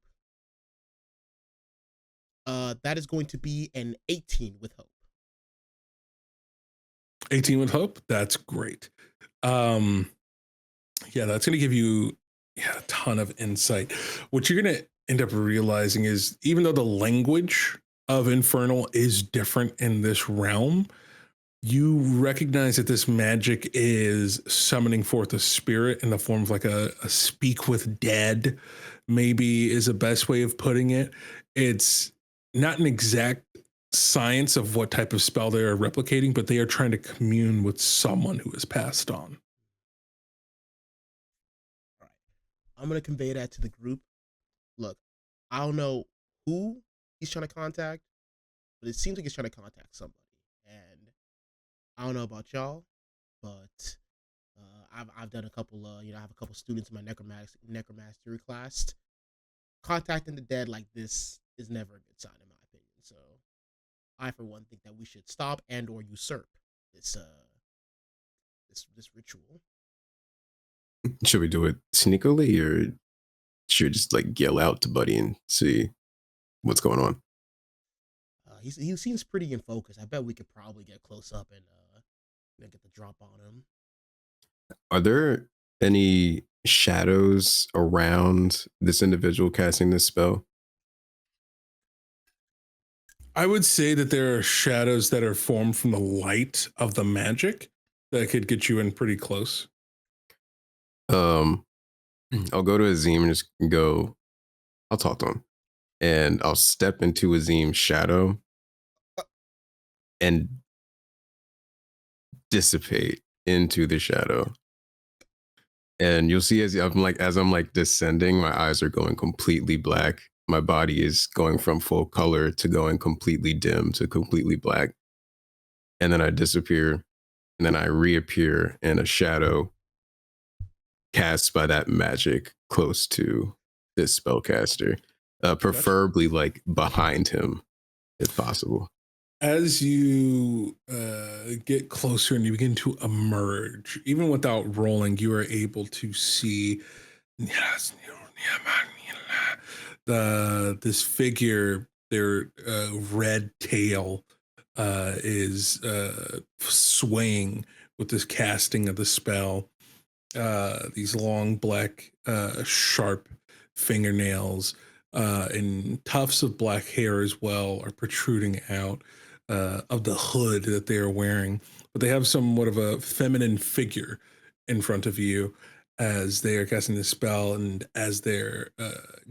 That is going to be an 18 with hope. 18 with hope. That's great. Yeah, that's going to give you a ton of insight. What you're going to end up realizing is, even though the language of Infernal is different in this realm, you recognize that this magic is summoning forth a spirit in the form of like a speak with dead, maybe is the best way of putting it. It's not an exact science of what type of spell they are replicating, but they are trying to commune with someone who has passed on. All right. I'm going to convey that to the group. Look, I don't know who he's trying to contact, but it seems like he's trying to contact somebody. And I don't know about y'all, but I've done a couple, I have a couple students in my necromancy class. Contacting the dead like this is never a good sign, in my opinion. So I, for one, think that we should stop and or usurp this ritual. Should we do it sneakily, or should we just like yell out to Buddy and see what's going on? He seems pretty in focus. I bet we could probably get close up and get the drop on him. Are there any shadows around this individual casting this spell? I would say that there are shadows that are formed from the light of the magic that could get you in pretty close. I'll go to Azeem and just go, I'll talk to him. And I'll step into Azeem's shadow and dissipate into the shadow. And you'll see as I'm descending, my eyes are going completely black. My body is going from full color to going completely dim to completely black. And then I disappear, and then I reappear in a shadow cast by that magic close to this spellcaster, preferably like behind him, if possible. As you get closer and you begin to emerge, even without rolling, you are able to see this figure. Their red tail is swaying with this casting of the spell. These long black sharp fingernails and tufts of black hair as well are protruding out of the hood that they are wearing, but they have somewhat of a feminine figure in front of you as they are casting the spell, and as their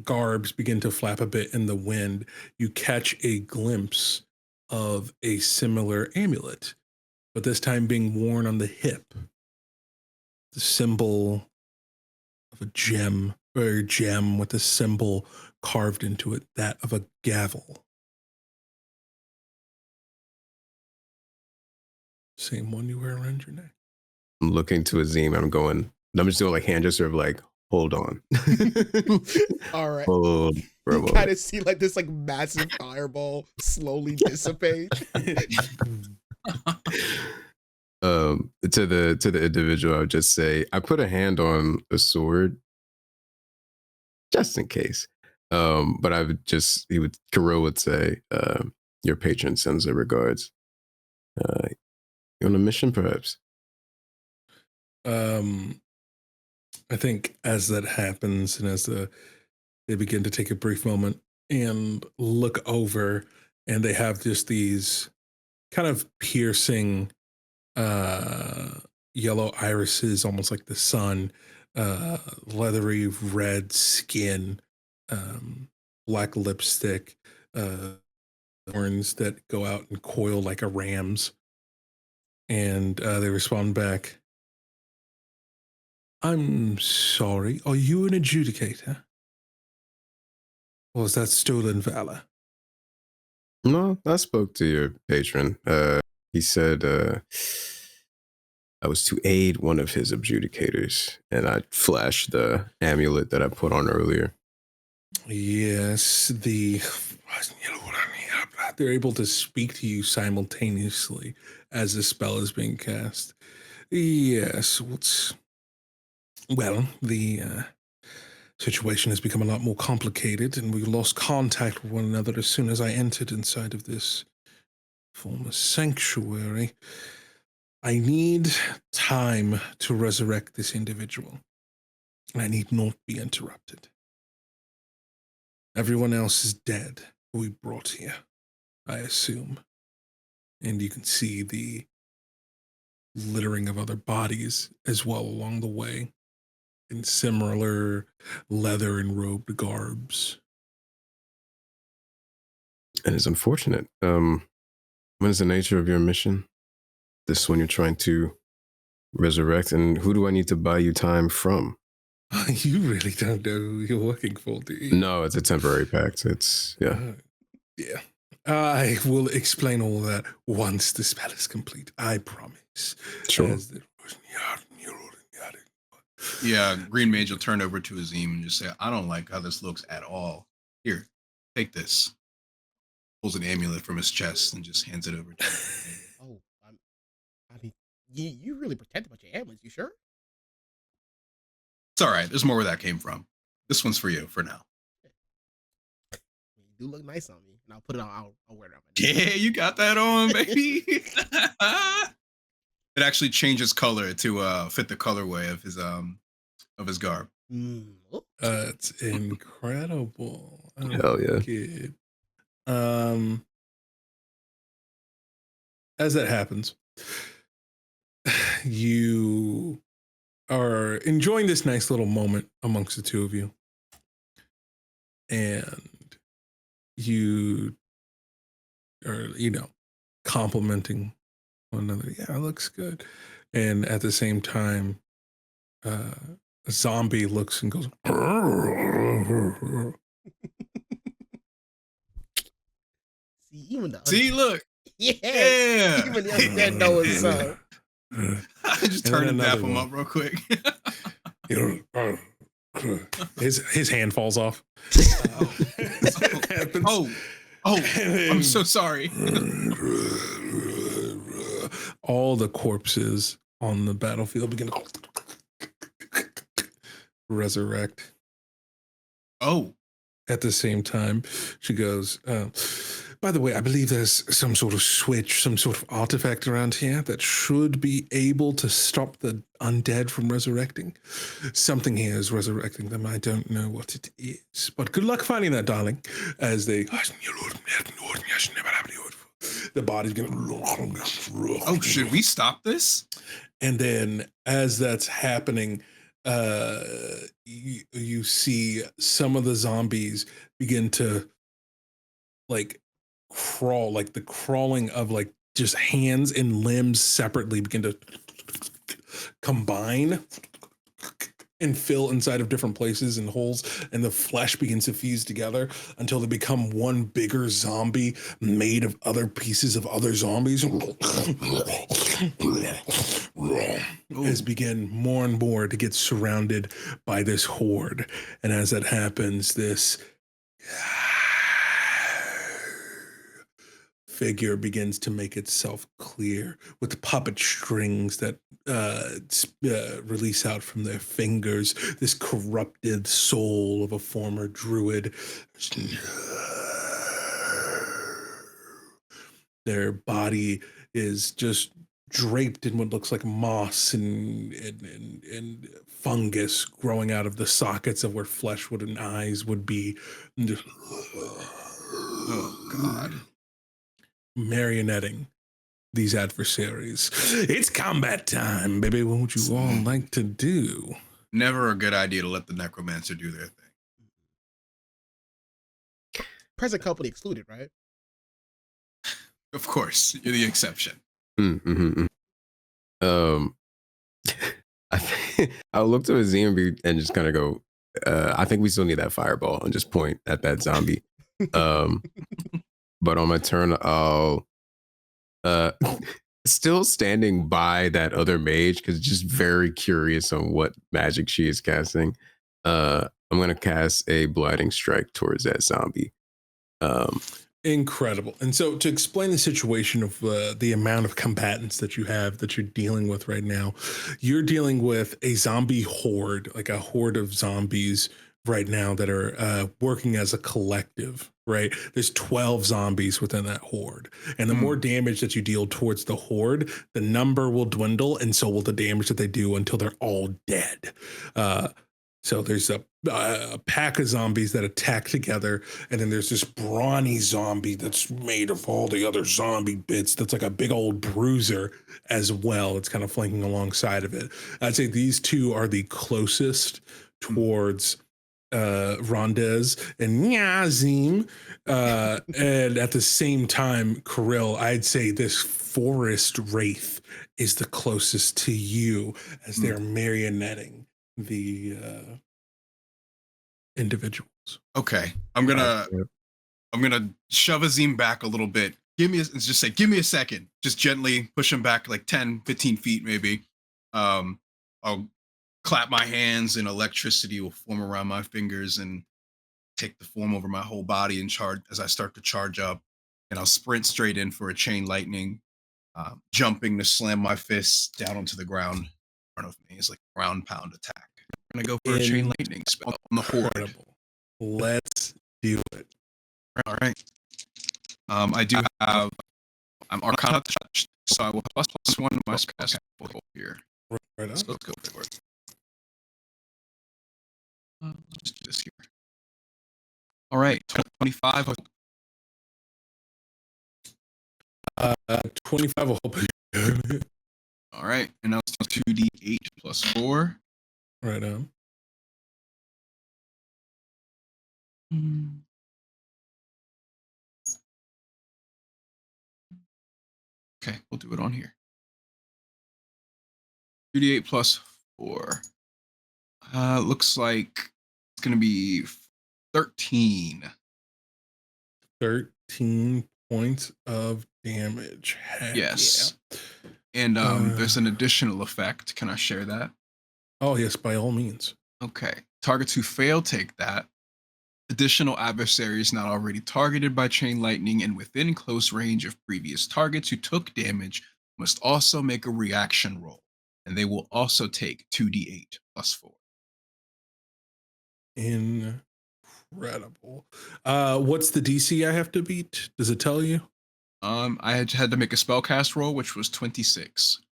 garbs begin to flap a bit in the wind, you catch a glimpse of a similar amulet, but this time being worn on the hip. The symbol of a gem, or a gem with a symbol carved into it, that of a gavel. Same one you wear around your neck. I'm looking to Azeem. I'm just doing like hand gesture of like, hold on. All right. Hold for a You moment. kind of see like this like massive fireball slowly dissipate. To the individual, I would just say, I put a hand on a sword just in case. But Kirill would say, your patron sends their regards. You on a mission, perhaps? I think as that happens, and as they begin to take a brief moment and look over, and they have just these kind of piercing yellow irises, almost like the sun, leathery red skin, black lipstick, horns that go out and coil like a ram's. And they respond back, "I'm sorry, are you an adjudicator? Or is that stolen valor?" No, I spoke to your patron. He said I was to aid one of his adjudicators, and I flashed the amulet that I put on earlier. Yes, the they're able to speak to you simultaneously as the spell is being cast. Yes, the situation has become a lot more complicated, and we lost contact with one another as soon as I entered inside of this former sanctuary. I need time to resurrect this individual, and I need not be interrupted. Everyone else is dead who we brought here, I assume. And you can see the littering of other bodies as well along the way in similar leather and robed garbs. And it's unfortunate. What is the nature of your mission? This one you're trying to resurrect, and who do I need to buy you time from? You really don't know who you're working for, do you? No, it's a temporary pact. It's, yeah. Yeah. I will explain all that once the spell is complete. I promise. Sure. Yeah, Green Mage will turn over to Azeem and just say, I don't like how this looks at all. Here, take this. Pulls an amulet from his chest and just hands it over to him. Oh, I mean, you really protect about your amulets, you sure? It's all right. There's more where that came from. This one's for you for now. You do look nice on me, and I'll put it on. I'll wear it on my Yeah, you got that on, baby. It actually changes color to fit the colorway of his garb. It's incredible. Hell yeah. Kid. As that happens, you are enjoying this nice little moment amongst the two of you. And you are, complimenting one another. Yeah, it looks good. And at the same time, a zombie looks and goes, See, look. Yeah. Even the undead know what's up. I just turned and dap him up real quick. His hand falls off. I'm so sorry. All the corpses on the battlefield begin to resurrect. Oh. At the same time, she goes, by the way, I believe there's some sort of switch, some sort of artifact around here that should be able to stop the undead from resurrecting. Something here is resurrecting them. I don't know what it is. But good luck finding that, darling. As they... The body's going to... Oh, should we stop this? And then as that's happening... you see some of the zombies begin to crawl, like the crawling of just hands and limbs separately begin to combine and fill inside of different places and holes, and the flesh begins to fuse together until they become one bigger zombie made of other pieces of other zombies. As begin more and more to get surrounded by this horde. And as that happens, this figure begins to make itself clear with puppet strings that release out from their fingers. This corrupted soul of a former druid. Their body is just draped in what looks like moss and fungus growing out of the sockets of where flesh would and eyes would be. Oh, God. Marionetting these adversaries. It's combat time, baby. What would you all like to do? Never a good idea to let the necromancer do their thing. Present company excluded, right? Of course, you're the exception. I'll look to Azeem and just kind of go, I think we still need that fireball and just point at that zombie. But on my turn, I'll still standing by that other mage because just very curious on what magic she is casting. I'm gonna cast a blighting strike towards that zombie. Incredible. And so to explain the situation of the amount of combatants that you have that you're dealing with right now, you're dealing with a zombie horde, like a horde of zombies right now that are working as a collective, right? There's 12 zombies within that horde. And the more damage that you deal towards the horde, the number will dwindle, and so will the damage that they do until they're all dead. So there's a pack of zombies that attack together, and then there's this brawny zombie that's made of all the other zombie bits that's like a big old bruiser as well. It's kind of flanking alongside of it. I'd say these two are the closest towards Rondez and Azeem. And at the same time, Kirill, I'd say this forest wraith is the closest to you as they're marionetting the individuals. Okay, I'm gonna shove Azeem back a little bit. Give me a second. Just gently push him back like 10, 15 feet maybe. I'll clap my hands and electricity will form around my fingers and take the form over my whole body and charge as I start to charge up. And I'll sprint straight in for a chain lightning, jumping to slam my fists down onto the ground in front of me. It's like a ground pound attack. I'm gonna go for a chain lightning spell on the horde. Let's do it. All right. I do have. I'm Arcana touched, so I will +1 to my spell roll here. Right on. So let's go for it. Let's do this here. All right, 25. 25 will help you. All right, and now it's 2d8 plus 4. Right on. Okay, we'll do it on here. 2d8 plus 4. Looks like it's going to be 13. 13 points of damage. Heck yes. Yeah. And there's an additional effect. Can I share that? Oh, yes, by all means. Okay. Targets who fail take that. Additional adversaries not already targeted by chain lightning and within close range of previous targets who took damage must also make a reaction roll, and they will also take 2d8 plus 4. Incredible. What's the DC I have to beat? Does it tell you? I had to make a spellcast roll, which was 26.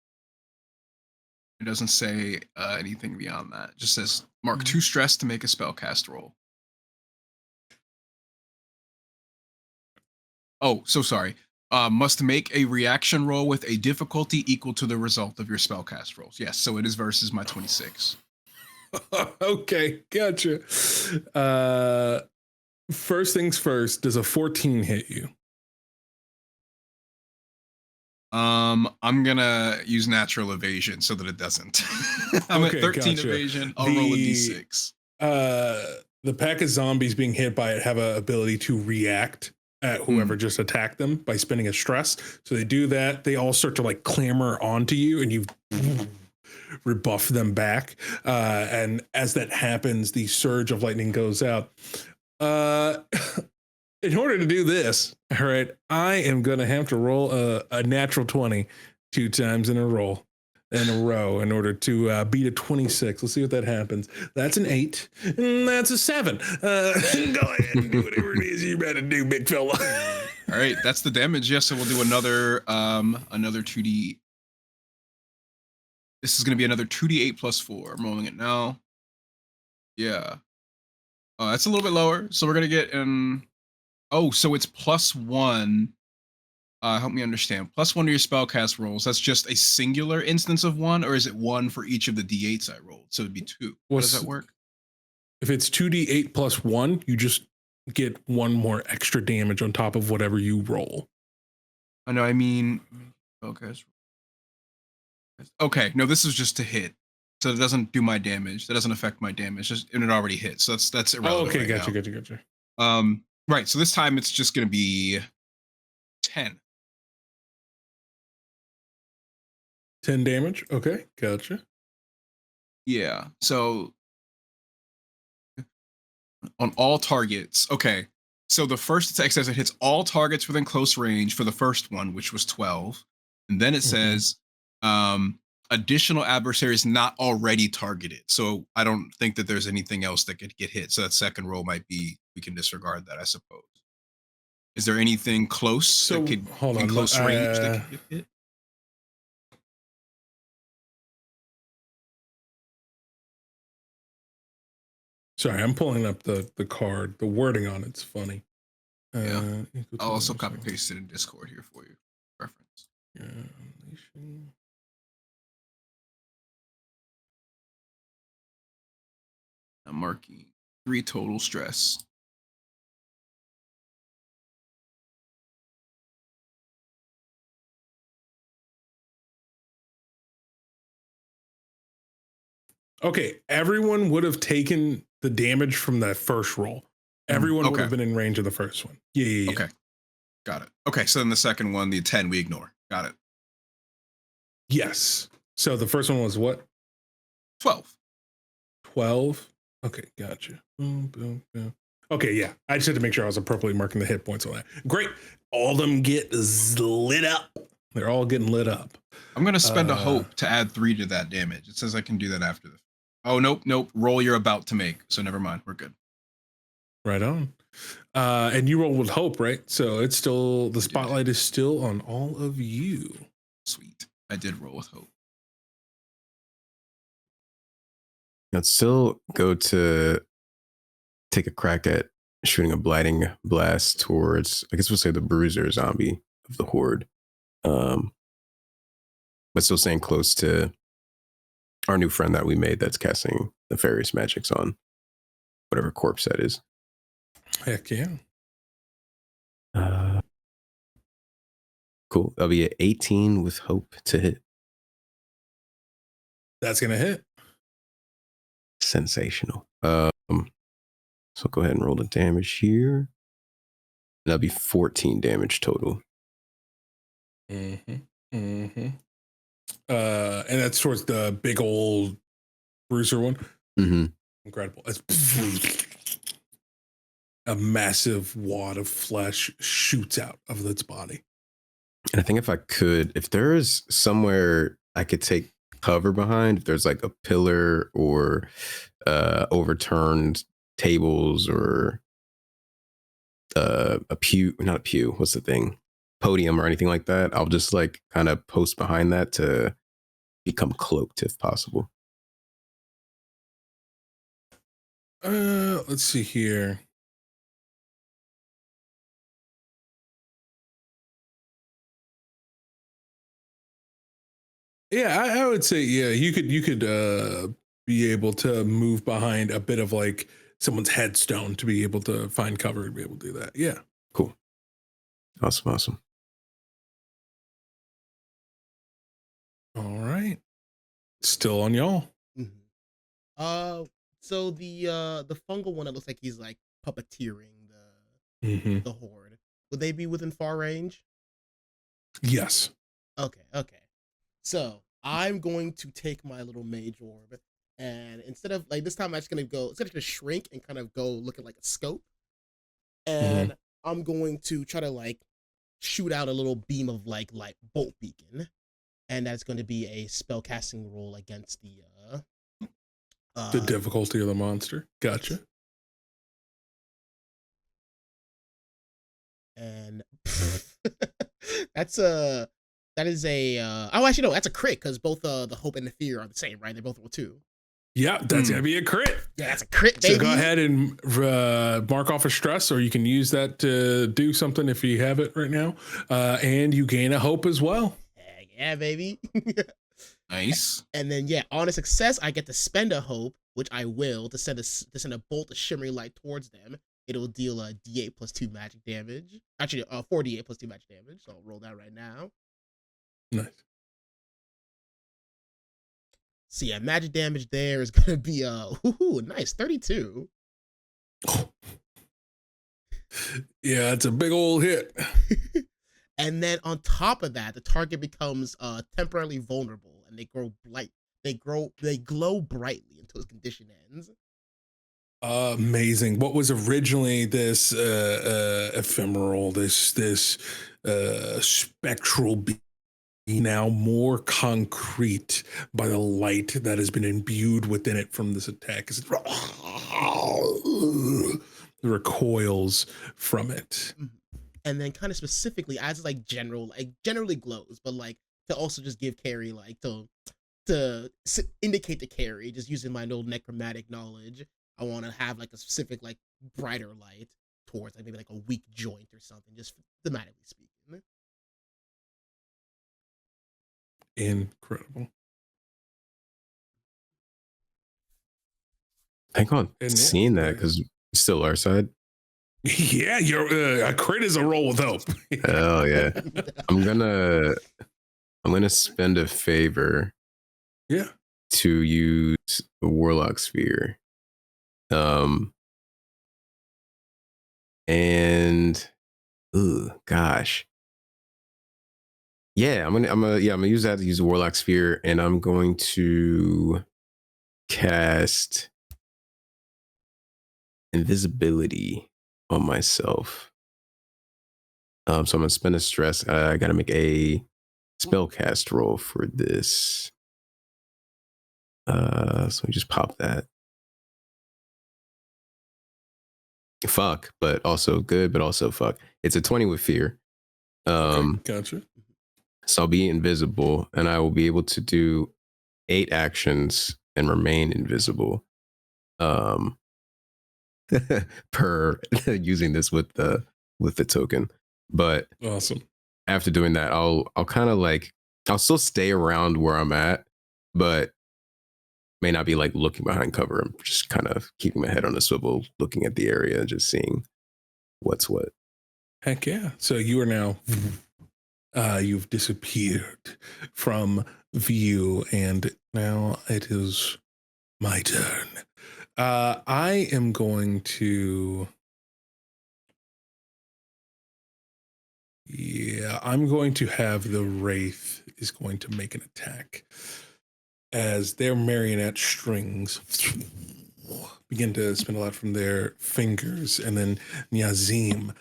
It doesn't say anything beyond that. It just says mark 2 stress to make a spellcast roll. Oh, so sorry. Must make a reaction roll with a difficulty equal to the result of your spellcast rolls. Yes, so it is versus my 26. Okay, gotcha. First things first, does a 14 hit you? I'm gonna use natural evasion so that it doesn't. I'm Okay, at 13 gotcha. evasion. I'll roll a d6. The pack of zombies being hit by it have an ability to react at whoever just attacked them by spending a stress. So they do that. They all start to like clamor onto you, and you rebuff them back. And as that happens, the surge of lightning goes out. In order to do this, all right, I am going to have to roll a natural 20 2 times in a row in order to beat a 26. Let's see what that happens. That's an 8, and that's a 7. Go ahead and do whatever it is you're about to do, big fella. All right, that's the damage. Yes, so we'll do another 2d. This is going to be another 2d8 plus 4. I'm rolling it now. Yeah. That's a little bit lower. So we're going to get an... Oh, so it's +1. Help me understand. +1 to your spellcast rolls. That's just a singular instance of 1, or is it 1 for each of the d8s I rolled? So it'd be 2. How does that work? If it's 2d8 plus 1, you just get 1 more extra damage on top of whatever you roll. I know. I mean, okay. No, this is just to hit, so it doesn't do my damage. That doesn't affect my damage. And it already hit, so that's irrelevant. Oh, okay, right gotcha. Right. So this time it's just going to be 10. 10 damage. Okay, gotcha. Yeah. So on all targets. Okay. So the first attack says it hits all targets within close range for the first one, which was 12. And then it says additional adversaries not already targeted. So I don't think that there's anything else that could get hit. So that second roll might be, we can disregard that, I suppose. Is there anything close that could in close range that could get hit? Sorry, I'm pulling up the card. The wording on it's funny. Yeah. I'll also copy paste it in Discord here for you. Reference. I'm marking 3 total stress. Okay, everyone would have taken the damage from that first roll. Everyone would have been in range of the first one. Yeah. Okay. Got it. Okay, so then the second one, the 10, we ignore. Got it. Yes. So the first one was what? 12. 12? Okay, gotcha. Boom, boom, boom. Okay, yeah. I just had to make sure I was appropriately marking the hit points on that. Great. All of them get lit up. They're all getting lit up. I'm going to spend a hope to add 3 to that damage. It says I can do that after the... Oh, nope. Roll you're about to make. So never mind. We're good. Right on. And you roll with hope, right? So it's still, the spotlight is still on all of you. Sweet. I did roll with hope. I'd still go to take a crack at shooting a blighting blast towards, I guess we'll say the bruiser zombie of the horde. But still staying close to our new friend that we made that's casting nefarious magics on whatever corpse that is. Heck yeah. Cool. That'll be an 18 with hope to hit. That's going to hit. Sensational. So go ahead and roll the damage here. That'll be 14 damage total. And that's towards the big old bruiser one. Incredible. It's a massive wad of flesh shoots out of its body. And I think if there is somewhere I could take cover behind, if there's like a pillar or overturned tables or a pew, not a pew, what's the thing? Podium or anything like that, I'll just like kind of post behind that to become cloaked if possible. Let's see here. Yeah, I would say, yeah, you could be able to move behind a bit of like someone's headstone to be able to find cover and be able to do that. Yeah. Cool. Awesome. All right. Still on y'all. So the fungal one, it looks like he's like puppeteering the horde. Would they be within far range? Yes. Okay. So I'm going to take my little mage orb, and instead of like this time, I'm just gonna go. It's gonna shrink and kind of go looking like a scope, and I'm going to try to like shoot out a little beam of like bolt beacon, and that's going to be a spell casting roll against the difficulty of the monster. Gotcha. And that is a oh, actually no, that's a crit because both the hope and the fear are the same, right? They both roll 2. Yeah, that's gonna be a crit. Yeah, that's a crit, baby. So go ahead and mark off a stress, or you can use that to do something if you have it right now. And you gain a hope as well. Yeah, baby. Nice. And then on a success, I get to spend a hope, which I will, to send a bolt of shimmering light towards them. It'll deal a D8 plus 2 magic damage. Actually, 4d8 plus 2 magic damage. So I'll roll that right now. Nice. So yeah, magic damage there is gonna be nice 32. Yeah, it's a big old hit. And then on top of that, the target becomes temporarily vulnerable, and they glow brightly until its condition ends. Amazing. What was originally this ephemeral, this spectral being, now more concrete by the light that has been imbued within it from this attack, as it recoils from it. And then kind of specifically as like generally glows, but like to also just give Cary like to indicate to Cary, just using my old necromantic knowledge, I want to have like a specific like brighter light towards like maybe like a weak joint or something, just thematically speaking. Incredible. Hang on, And seeing that because still our side. Yeah, your a crit is a roll with hope. Hell yeah. I'm gonna spend a favor. Yeah. To use the Warlock Sphere. And gosh. Yeah, I'm gonna use that to use the Warlock Sphere, and I'm going to cast invisibility on myself. So I'm gonna spend a stress. I gotta make a spellcast roll for this. So we just pop that. Fuck, but also good, but also fuck. It's a 20 with fear. Okay, gotcha. So I'll be invisible, and I will be able to do 8 actions and remain invisible. Per using this with the token. But awesome. After doing that, I'll kind of like I'll still stay around where I'm at, but may not be like looking behind cover. I'm just kind of keeping my head on a swivel, looking at the area, just seeing what's what. Heck yeah. So you are now you've disappeared from view, and now it is my turn. I am going to I'm going to have the Wraith is going to make an attack as their marionette strings begin to spin a lot from their fingers, and then Azeem,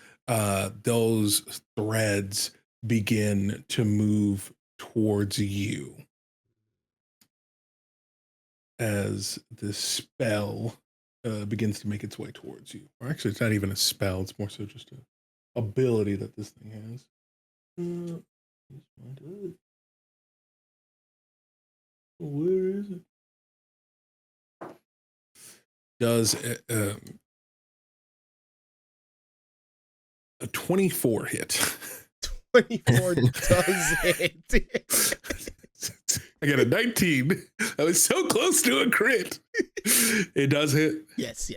those threads begin to move towards you as the spell begins to make its way towards you. Or actually, it's not even a spell, it's more so just an ability that this thing has. Where is it? Does a 24 hit? 24 does hit. I got a 19. I was so close to a crit. It does hit? Yes.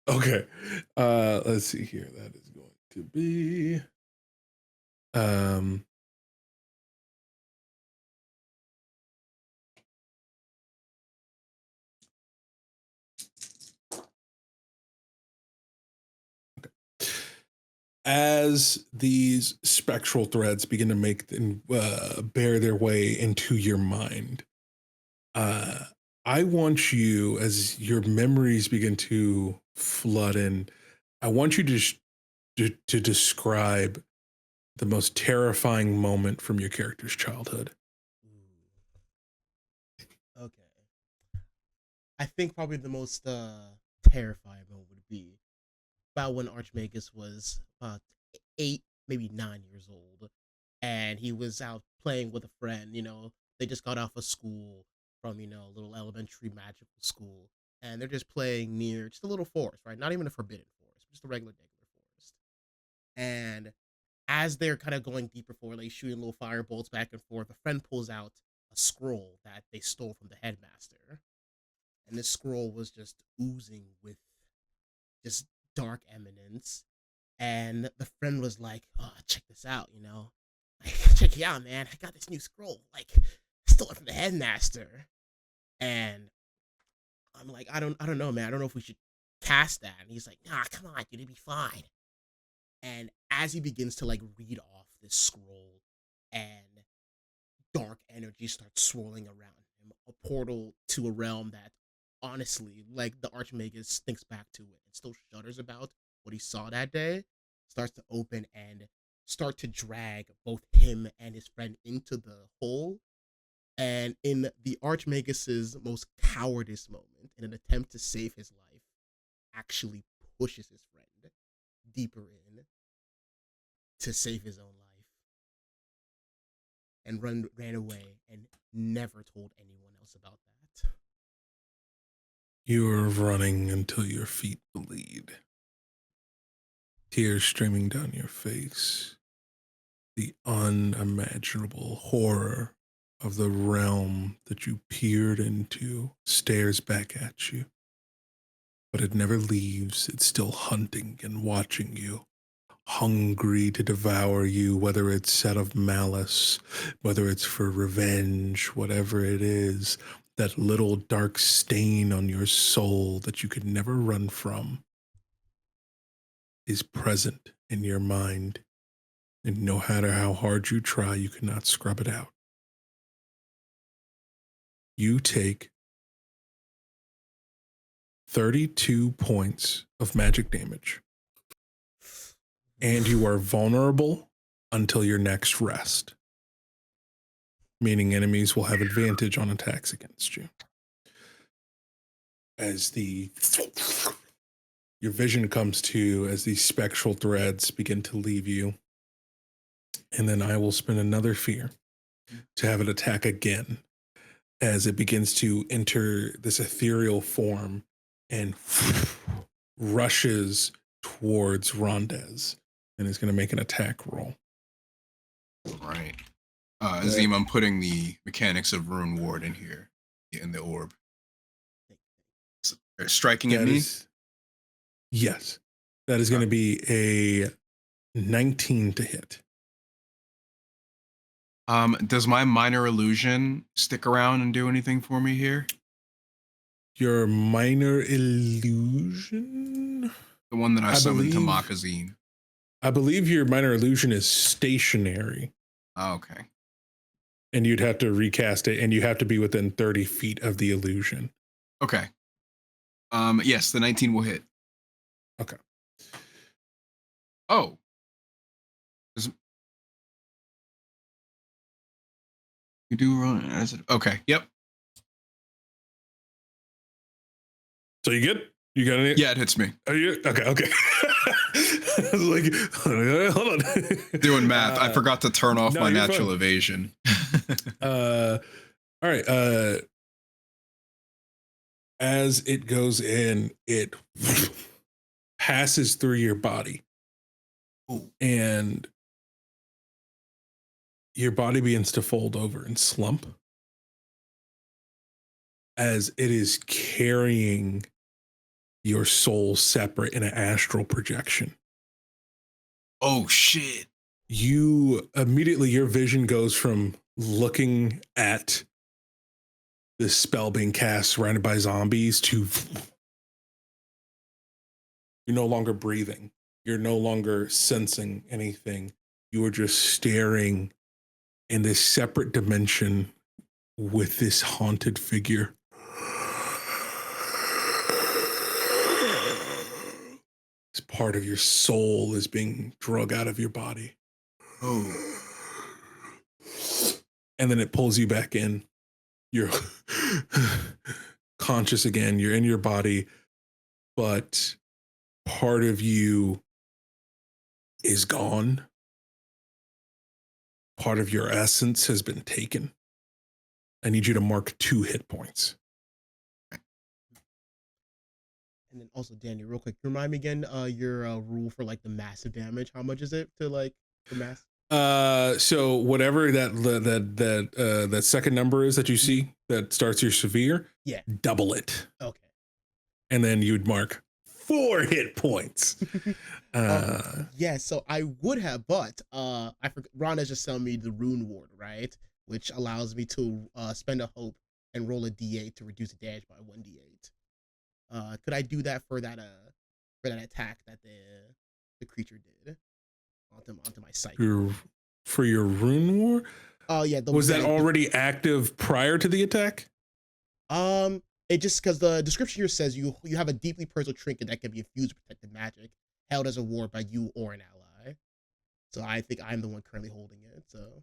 Okay. Let's see here. That is going to be as these spectral threads begin to make and bear their way into your mind, I want you, as your memories begin to flood in, I want you to describe the most terrifying moment from your character's childhood. Okay. I think probably the most terrifying moment would be about when Archmagus was about 8, maybe 9 years old, and he was out playing with a friend. They just got off of school from a little elementary magical school, and they're just playing near just a little forest, right? Not even a forbidden forest, just a regular forest. And as they're kind of going deeper forward, like shooting little fire bolts back and forth, a friend pulls out a scroll that they stole from the headmaster, and this scroll was just oozing with just dark eminence. And the friend was like, "Oh, check this out, like, check it out, man. I got this new scroll, like, stole it from the headmaster." And I'm like, I don't know, man. I don't know if we should cast that. And he's like, "Nah, come on, dude, it'd be fine." And as he begins to like read off this scroll, and dark energy starts swirling around him, a portal to a realm that honestly, like the Archmagus thinks back to it and still shudders about what he saw that day, starts to open and start to drag both him and his friend into the hole. And in the Archmagus's most cowardice moment, in an attempt to save his life, actually pushes his friend deeper in to save his own life, and ran away and never told anyone else about that. You're running until your feet bleed. Tears streaming down your face. The unimaginable horror of the realm that you peered into stares back at you. But it never leaves. It's still hunting and watching you, hungry to devour you, whether it's out of malice, whether it's for revenge, whatever it is. That little dark stain on your soul that you could never run from is present in your mind. And no matter how hard you try, you cannot scrub it out. You take 32 points of magic damage. And you are vulnerable until your next rest. Meaning enemies will have advantage on attacks against you. As your vision comes to, as these spectral threads begin to leave you. And then I will spend another fear to have it attack again as it begins to enter this ethereal form and rushes towards Rondez and is going to make an attack roll. All right. Azeem, I'm putting the mechanics of Rune Ward in here, in the orb. They're striking at me? Yes. That is going to be a 19 to hit. Does my minor illusion stick around and do anything for me here? Your minor illusion? The one that I summoned to mock Azeem. I believe your minor illusion is stationary. Oh, okay. And you'd have to recast it, and you have to be within 30 feet of the illusion. Okay. Yes, the 19 will hit. Okay. Oh. You do run as it. Okay. Yep. So you good? You got any? Yeah, it hits me. Are you okay? Okay. I was like, hold on. Doing math. I forgot to turn off my natural fine. evasion. All right. As it goes in, it passes through your body. Ooh. And your body begins to fold over and slump as it is carrying your soul separate in an astral projection. Oh, shit. You immediately, your vision goes from looking at this spell being cast surrounded by zombies to you're no longer breathing. You're no longer sensing anything. You are just staring in this separate dimension with this haunted figure. This part of your soul is being drug out of your body. Oh. And then it pulls you back in. You're conscious again. You're in your body, but part of you is gone. Part of your essence has been taken. I need you to mark 2 hit points. And then also, Danny, real quick, remind me again your rule for like the massive damage. How much is it to like the mass? So whatever that second number is that you see that starts your severe, yeah, double it. Okay. And then you'd mark 4 hit points. Yeah, so I would have, but I forgot. Rondez just sent me the Rune Ward, right, which allows me to spend a hope and roll a d8 to reduce the damage by 1d8. Could I do that for that attack that the creature did onto my psyche? For your Rune War? Oh yeah. Was that already active prior to the attack? It just because the description here says you have a deeply personal trinket that can be infused with protected magic, held as a ward by you or an ally. So I think I'm the one currently holding it. So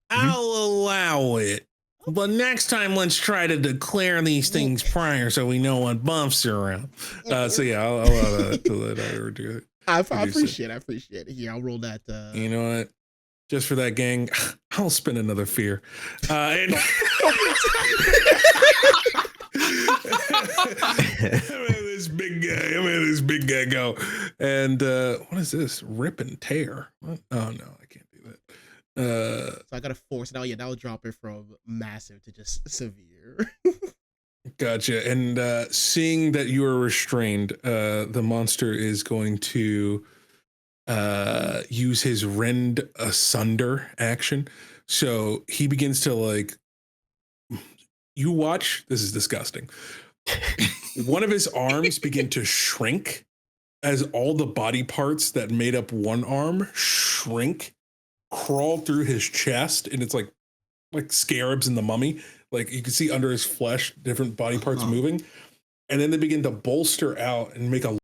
I'll allow it. But next time, let's try to declare these things prior so we know what buffs are around. So yeah, I'll allow that to let Ira do it. I appreciate it. Here, I'll roll that. You know what? Just for that, gang, I'll spin another fear. I'm this big guy go. And what is this? Rip and tear. What? Oh no, I can't do that. So I gotta force it out. Yeah, that'll drop it from massive to just severe. Gotcha. And seeing that you are restrained, the monster is going to use his rend asunder action. So he begins to like, you watch, this is disgusting. One of his arms begin to shrink as all the body parts that made up one arm shrink, crawl through his chest, and it's like scarabs in the Mummy. Like you can see under his flesh, different body parts moving. And then they begin to bolster out and make a